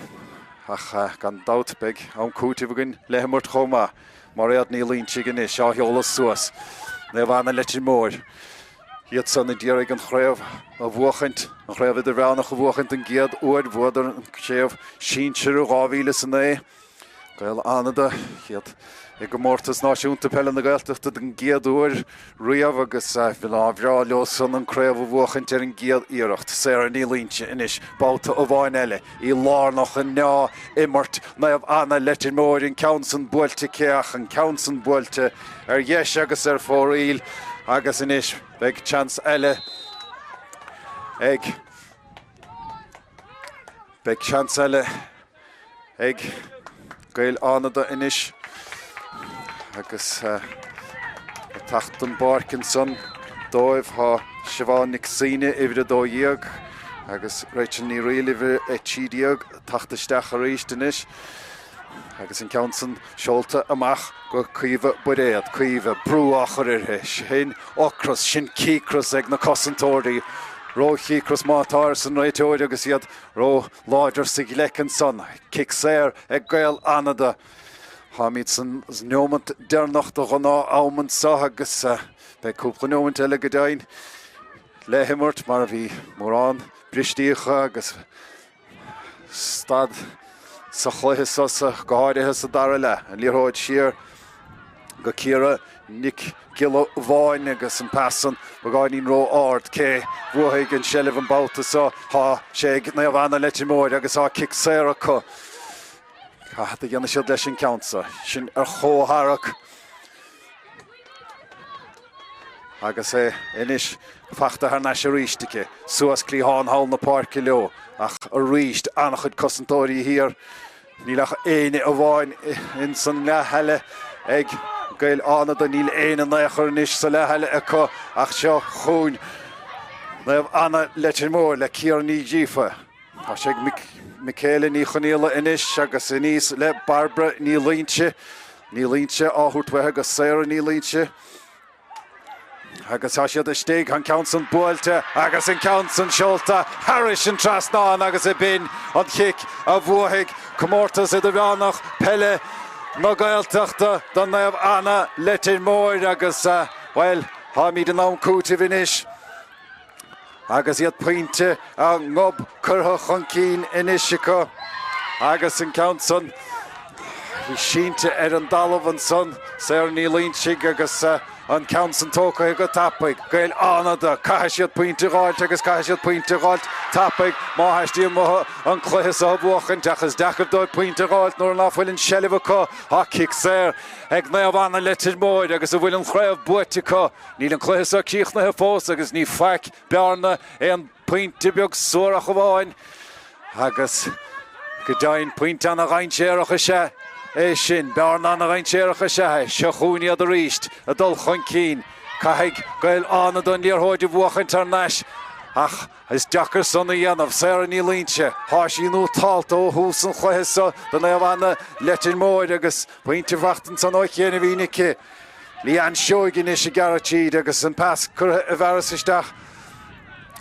ach gan dát beag an cúta bhagin lehamirt chomá mar réad ní línte gan seo heolas suas. Naomh anna Leitir Móir. Iad san na díreach an chréibh a bhuachaint an chréibh idir bheannach a bhuachaint an giad uair bhuadar an séamh síonseir ó 2009. Gaeil Fhánada chiad Comórtas náisiúnta Peile na Gaeltachta den géadúir riamh agus bhí lábhrá leosan an craobh bhuachan ar an géad iirecht séar ní líonse inis báta ó bháin eile í lárnach an ná immart Naomh Anna Leitir Móir in Counson buailte ceach an Counson buailte ar dheis agus ar fóríl agus inis beag chance eile ag beag chance eile ag Gaeil Fhánada inis agus tachtan barcin son dóibh há Siobhánic Saoine ihre dóíag agus réitin ní rialibh tídiag tachtasteach a ríist inis agus in Counson seolta amach go cuimhe buréad cuimhe brúachar irthe sin ocras sin cícras ag na cosantóirí ró cícras mátáir san réiteoir agus iad ró láidir sa lechan son cic séir ag Gaeil Fhánada Hamid san neomant dernacht a gná áman sa agus be cúpla neomant eile go dain le himmart mar bhí mórán bristíocha agus stad sa chluithe sa gáirithe sa dara le an líorthóid siar go círa nic gilo bháin agus an passan ba gáinín ró áard cé bhuathaigh an seilibh an báta sa há sé Naomh Anna Leitir Móir agus há cic séir acu the Yannis Deshin Council, Shin Erho Harak Agase, Inish, Fachta Harnash Rishtike, Suas Clihan Hall na Parkilo, Ach a Risht, Anachid Cosantori here, Nilach Eine a wine in Sun La Halle, Egg, Gaeil Fhánada Nil Eine Nacher Nish Sala Halle Eko, Ach Sho Hoon, Naomh Anna Leitir Móir, Le Kierni Jifa, Asheg Peile ní chonéile inis agus iníos le Barbara ní líonse áthúirtmhaithe agus Sarah ní líonse agus tá siad isteigh an Counson buailte agus in Counson seolta Harris an trasnáin agus bin an chic a bhuathaigh Comórtas Idirmheánach Peile na Gaeltachta don Naomh Anna Leitir Móir agus well há míad an am cúta inis agus iad pointe a ngob curtha chun cín inisisicha agus in Counson hí sínte an dalamh an son séar ní líonsigh agus an Counson tóca go tappaigh Gaeil Fhánada caitheadh siad pointe gáilt agus caitheadh siad pointe gáilt tappaigh máthaisteí motha an chluiche sa bhuachan teachas deachar dóid pointe gáilt nuair an áfuilinn seilibh acu há cic séir ag Naomh Anna Leitir Móir agus a bhfuil an chraobh buaite acu níl an chluiche sa cíochnathe fós agus ní feic bearna an pointe beag suarach bháin agus go dain pointe anna reinséireacha sé sin bearna anna reinséireacha sé seachúní a ríist a dul chun cín caitheadh Gaeil Fhánada an líorthóide bhuachan Ceannais ach is deachar son a dhéanamh séar ní líonse háisínú táilta ó hús an chluiche sa don Naomh Anna Leitir Móir agus pointe bhachtan san áit chéana bhínice lí an seoigin is a garatíd agus an pas curtha a bheras isteach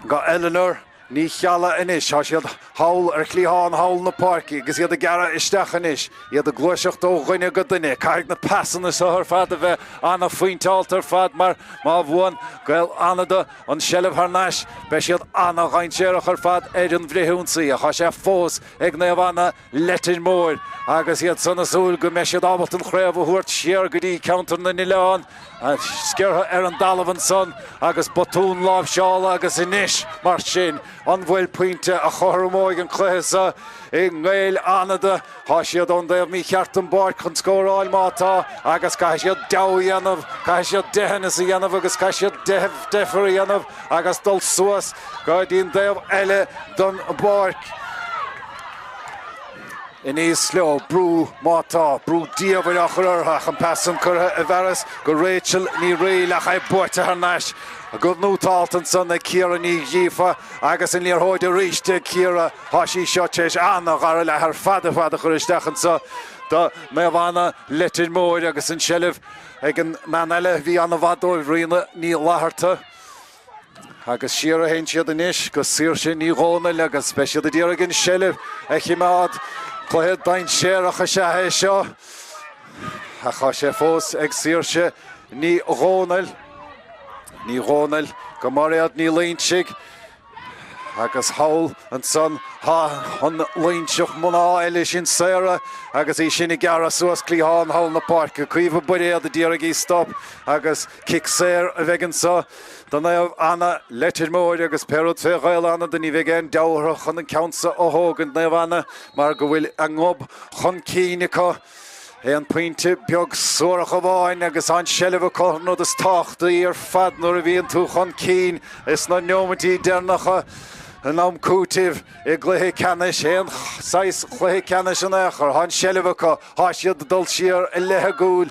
go Eleanor ní chealla inis há siad hawl ar chliáán hawl na parki agus iad a gara isteach inis iad a glúiseacht ó ghuine go duine caiig na passan is ar fad a bheith anna faointáilt ar fad mar má bhuain Gaeil Fhánada an seilibh Ceannais be siad anna reinséireach ar fad an bhríthúnsaí a chá sé fós ag Naomh Anna Leitir Móir agus iad san asúil go me siad ábalt an chraobh a thuairt siar go dtí counter na Nileán a sceartha ar an dalamh an son agus botún lámh seála agus inis mar sin an bhfuil pointe a chormóig an chluiche sa i Gaeil Fhánada há siad an daobh mí cheart an báid chun scóráil mátá agus cai siad dá dhéanamh cai siad dehannas a dhéanamh agus cai siad defar a dhéanamh agus dul suas go dtíon daobh eile don báid in níos leo brú mátá brú díobhaid a churartha an passan curtha a bheras go Rachel ní riil a chaid buaite Ceannais a go nútáiltan san na Ciara ní dhífa agus in líorthóide ríiste Ciara hasí seo téis anna gar le ar fada chur isteachan sa do Naomh Anna Leitir Móir agus an seilibh ag an man eile bhí anna bhadóibh riina ní látharta agus siar a hain siad inis go sír sin ní róna agus be siad a ddíar an seilibh a chiimeád chluiche dain séireacha sé seo a chá sé fós ag sír ní rónail go mariad ní líonsigh agus hawl an son hon leintseach mná eile sin Sarah agus í sinna gara suas Cluiche hawl na park cuiomh buir a díra í stop agus kick Sarah a bhegan sa don Naomh Anna Leitir Móir agus perúd fé Gaeil Anna den í bhegan dawra chun an countsa ó hógan Naomh Anna mar go bhfuil an ngob chun cínecha an pointe beag suach a bháin agus an sellh cornú is Tráchtaire fad nuair a bhíonn tú chun cín is na neomatí dernacha an am cútaimh I Cluiche Ceannais an 6 Cluiche Ceannais an achar han sellh háisiad dul siar I lethe gúil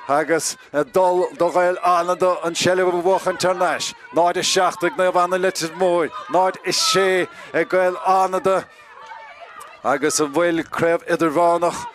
agus dul do Gaeil Fhánada an sellh bhuach an Ceannais náid is 7 Naomh Anna Leitir Móir náid is 6 Gaeil Fhánada agus an bhfuil creibh Idirmheánach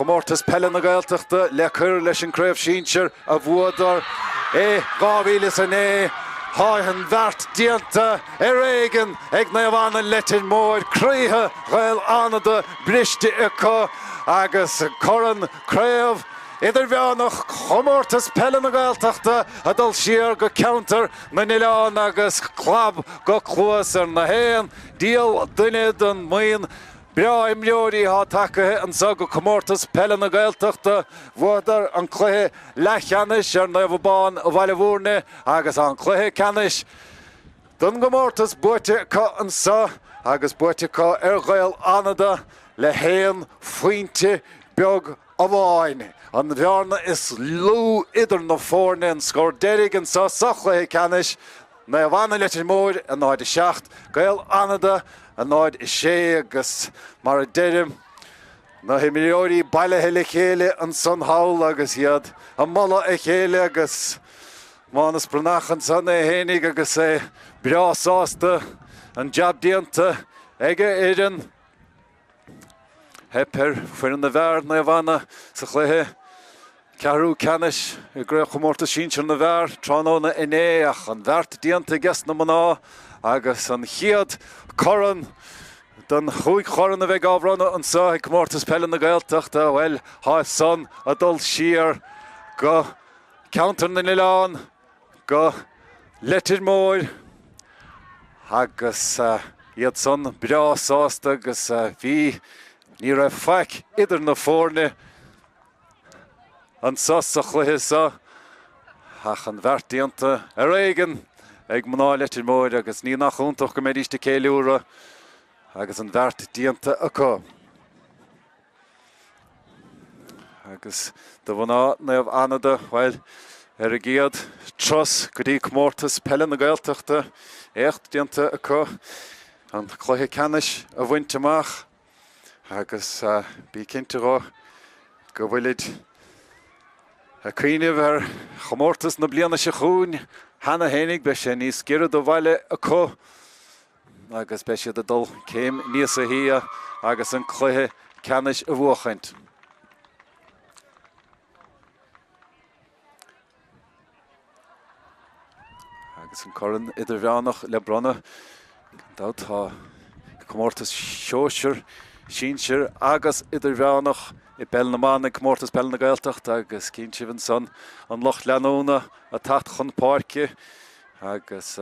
Comórtas Peile na Gaeltachta Leitir leis an creibh sínsir a bhuadar 2009 Háithan bheart dianta réigen ag Naomh Anna Leitir Móir críthe Gaeil Fhánada briste acu agus coran creibh Idirmheánach Comórtas Peile na Gaeltachta a dul siar go counter na Nileán agus club go clúas ar na héan díal duine don maon Bra imleorí há takeithe an sa go Comórtas Peile na Gaeltachta bhuadar an Cluiche Ceannais ar mBan a bhaile bhúrne agus an Cluiche Ceannais don Comórtas buaite cá an sa agus buaite cá ar Gaeil Fhánada le héan faointe beag a bháin an bhearna is lú idir na fórne an scór deirig an sa Cluiche Ceannais Naomh Anna Leitir Móir an náid 7 Gaeil Fhánada an náid is 6 agus mar a deirim na himilióí baile heile chéile an son hawl agus iad an mala a chéile agus mánas brunach an son hénig agus bra sásta an jab dianta ige irin heper fuir an na bhar Naomh Anna sa Cluiche Cearú Ceannais I gre Comórtas sínsir na bhar tránóna iné ach an bhart dianta gas na maná agus an chiad coran don chuig choran a bheith ábhranna an sa Comórtas Peile na Gaeltachta well há son a dul siar go counter na Nileán go Leitir Móir agus iad son bra sásta agus bhí ní raibh feic idir na fórne an sa Cluiche sa ach an bhart dianta a réigen ag mná Leitir Móir agus ní nach úntaach go méid iste céiliúra agus an bhart dianta acu. Agus do bhná Naomh Fhánada bhfuil ar a gcéad tros go dtí Comórtas Peile na Gaeltachta écht dianta acu an Cluiche Ceannais a bhaint amach agus bí cinnte rá go bhfuilid a cuiineh ar Comórtas na bliana se chuún Hanna hénig be sé níos gire do bhaile acu agus be siad a dul céim níos a hí agus an Cluiche Ceannais a bhuachaint. Agus an coran Idirmheánach le bronna dátá Comórtas seoisir sínsir agus Idirmheánach I Peile na Mán Comórtas Peile na Gaeltachta agus cínte an son an loch leanúna a tacht chun páirce agus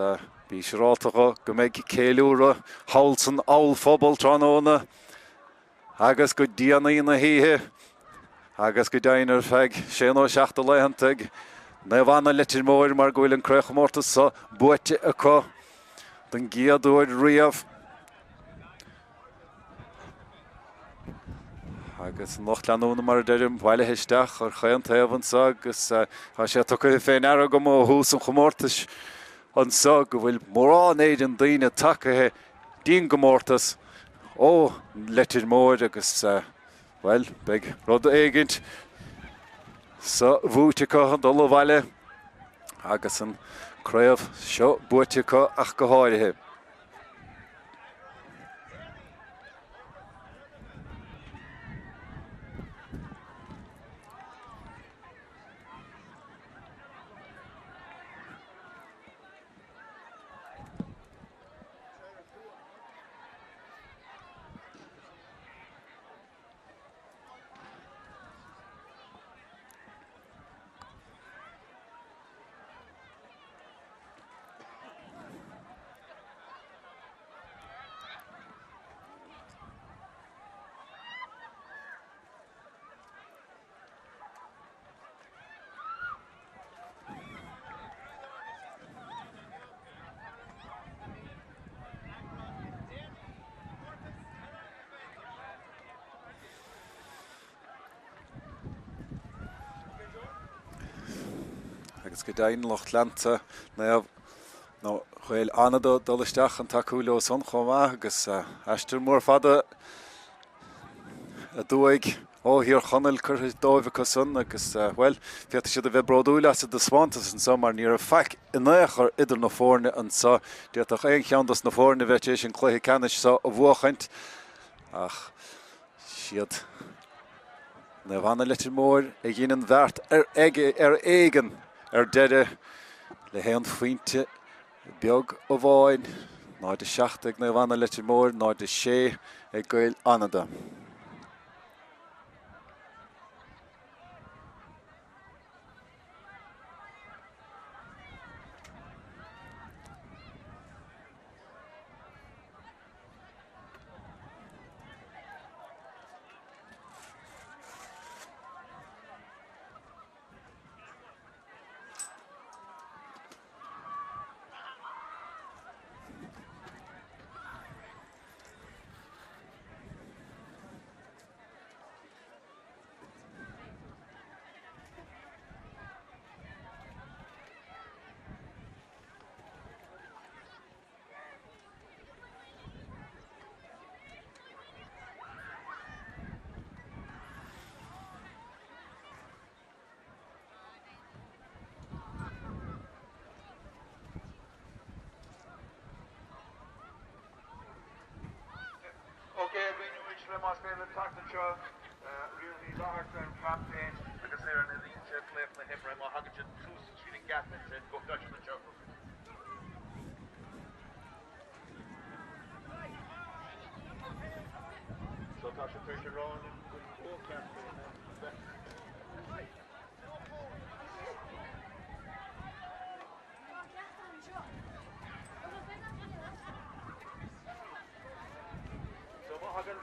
bí srátacha go méid céiliúra hawl san áil phobal tránóna agus go díanaí na híthe agus go dainar feig 7 leihantaig Naomh Anna Leitir Móir mar go bhfuil an creibh Comórtas sa buaite acu don giadúir riamh agus an loch leanúna mar deirim bhaile heisteach ar chaon taobhann sa agus tá sé tucha féin air go mó hús an Comórtas an sa go bhfuil mórán éiad an daoine takeithe dín Comórtas ó Leitir Móir agus well beag rud éigint sa bhuaitecha dul bhaile agus an creibh seo buaitecha ach go háirithe. agus go dain locht lenta Naomh nó chuil Fhánada dul isteach an takeúla son chomá agus eistir mór fada a dúig ó híor chonneil chur dóibh son agus well fiat siad a bheith broadúla sa de swantas an mar níor a feic inéachar idir na fórne an sa diaach éon cheandas na fórne bheith éis an Cluiche Ceannais sa a bhuachaint ach siad na bhana Leitir mór ag ghéanaan bheart éigen deire le héan faointe beag ó bháin ná de 7 na bhana Leitir mór ná de 6 ag Gaeil Fhánada. Gaeltachta really Ráth Chairn campaign because they're in the Leitir play from the hip right now Haggard two shooting gap and said go Dutch in the show. So Tasha Fisher on good campaign.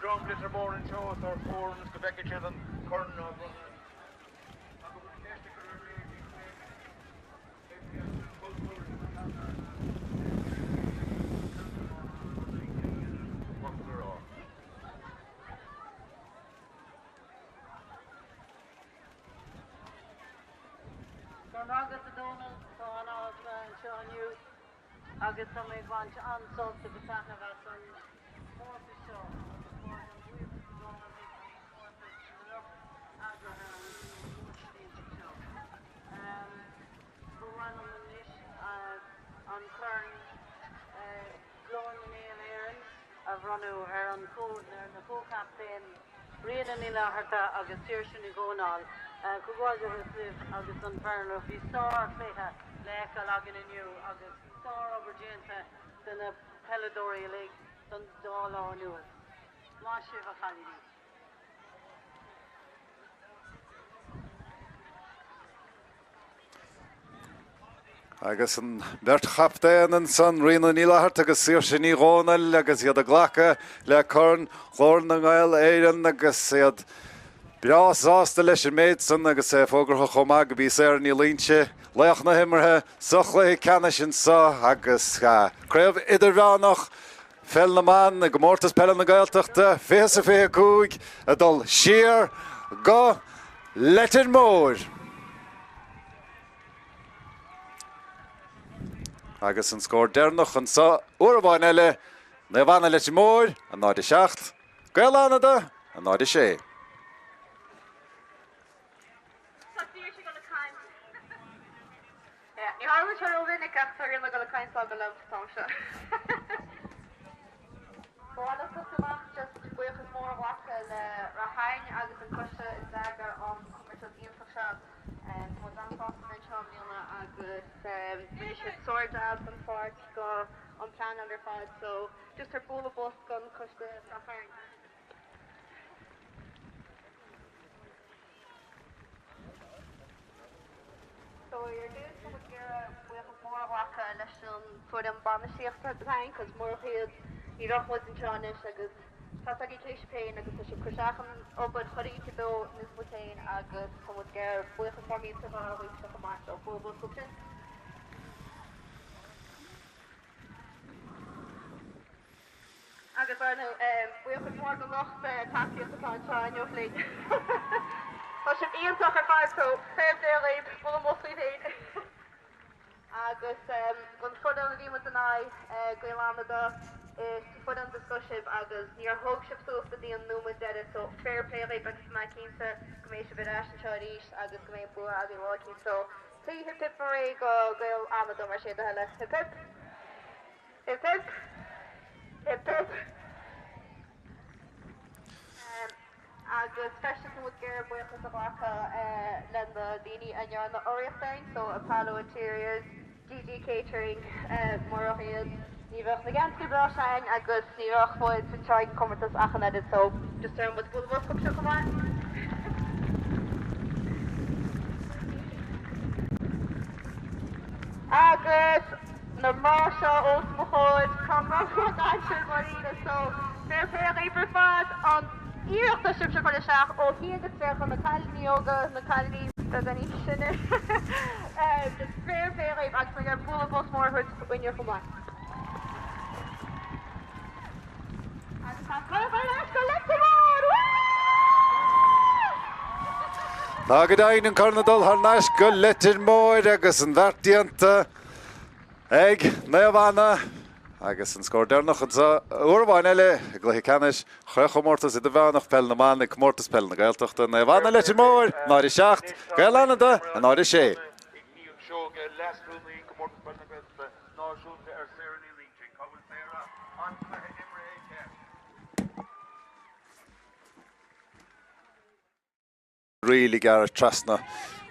Drum glitter more in shows or forms go back at you than curtain or agus a Domhnaigh agus some ag bhaint ansalt a Fhánada san Mórdha seo. On Chairn glóin na Naomh éireann a bhranú ar an campaign riadan í láthairtha agus saoirse na gcónáil Cúgáilte agus an fearn ó bhí sár féithe lecail agan inniu agus sár obairdianta den na peiledóirí le don dála nuas. Má sibh a chalíní. Agus an bheart chaptéan san rianú ní láthairtha agus saoirse ní gcónail agus iad a ghlacha le chun chóir na Gaeil éireann agus iad Bras ásta leis an méid san agus fógartha chomá go bhí sé ní líonse leach na himmarthe sa Cluiche Ceannais an sa agus craobh Idirmheánach fel na man na Comórtas Peile na Gaeltachta fés a fé cúig a dul siar go Leitir mór. Agus an scór déirnach an sa uair bháin eile na bhana Leitir mór an 7 Gaeil Fhánada an 6. I was trying to win a cup, so I'm going to kind of love Sasha. Well, let's just wait for more work and Ráth Chairn, I was in Cluiche in Zaga on Comórtas and was on Spórt and Championa and we should sort out and Spórt go on plan under 5, so just her full of bus gun Cluiche Ráth Chairn. So you're doing some of your more work for them Domhnaigh at the time because more here you don't want to join us agus tá ag Cluiche Peil agus is cruiseach an obair choirí to do Miss Bhutain agus some of your buchas formí sa bhar a sa mar so full subject agus I know buchas more go loch taxi at the time your fleet. Well, should Ian talk about so fair day full of mostly agus gon fud an bhí with an eye Fhánada is fud an discussion agus níor thug sib suas a dtíon núma dead so fair play agus má cínsa go mééis bit eisna seoríis agus go méid bua a bhí lácí so tí hip hip marí go Gaeil Fhánada mar sé heile hip hip hip hip hip hip agus feiste go gur buchas a bhacha le na daoine a near na oriachtain so Apollo Interiors GG Catering Mórdha ní bheith na ganci brasáin agus ní bheith fóid san teag Comórtas achanad so just turn with full work up come on agus na mása os mohod Comórtas action marina so fair for fad on íochtta sib se chuir seach ó hiagad fear chun na cailíní óga na cailíní a gan ní sinne just fair agus me gur bula bus mór chuid winnear chumá. Tá go dainn an carnadal Tháirneas go Leitir Móir agus an bhartíanta ag Naomh agus an scór dearnach an uairháin eile a Cluiche Ceannais Comórtas Idirmheánach Peile na Comórtas Peile na Gaeltachta Naomh Leitir Móir náir 7 Fhánada a náir 6. Really gar trasna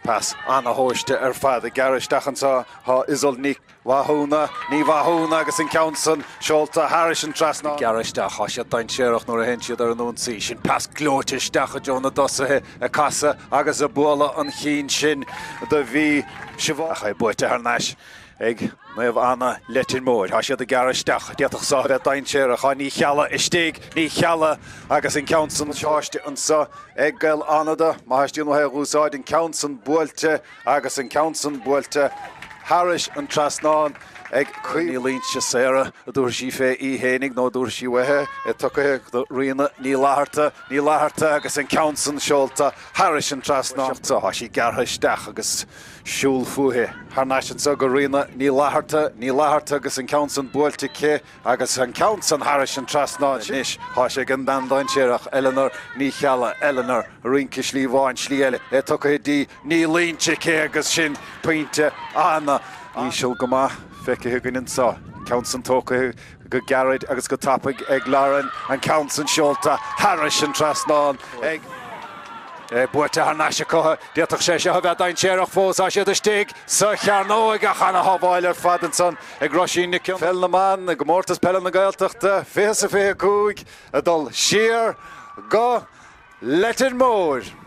pass anna hóiste fad a Gaeltachta ha isol ní Wahúna ní Wahúna agus an Council seolta Harris an trasna Gaeltachta ha sé dain séireach nuair a hen siad ar an ún sí sin pass glóitisteach a Jonah dosathe a casa agus a bula an chin sin de bhí sibh a buite Tháirneas ag Naomh Leitir Móir ha siad a Gaeltachta diaach sa a dain séireach ha ní chealla istíigh ní chealla agus an Council seáiste an sa ag Gaeil Fhánada má haistíon he úsáid an Council buailte agus an Council buailte Harris an trasnáin ag chuí líntse séra a dúir sí fé í hénig nó dúir sí wethe I tucha riana ní láthirta agus an Council seolta Harris an trasnáin tá sí garthaisteach agus siúl fuathe Tháirneas an sa go riana ní láthirta agus an Council buailte cé agus an Council Harris an trasnáin níos há sé gan dandáin séireach Eleanor ní chealla Eleanor rinci slí bháin slí eile tucha dí ní línte cé agus sin pointe anna í siúl go maith feice gan insá Council tócha go garad agus go tappaigh ag Lauren an Council seolta Harris an trasnáin ag buaite Tháirneas a cotha diaach sé se bheith dain séireach fós a siad istíigh sa Ceannais a chana habháil ar fad an son ag Roisín na Ceannais Feilneamán na Comórtas Peile na Gaeltachta fé a dul siar go Leitir Móir.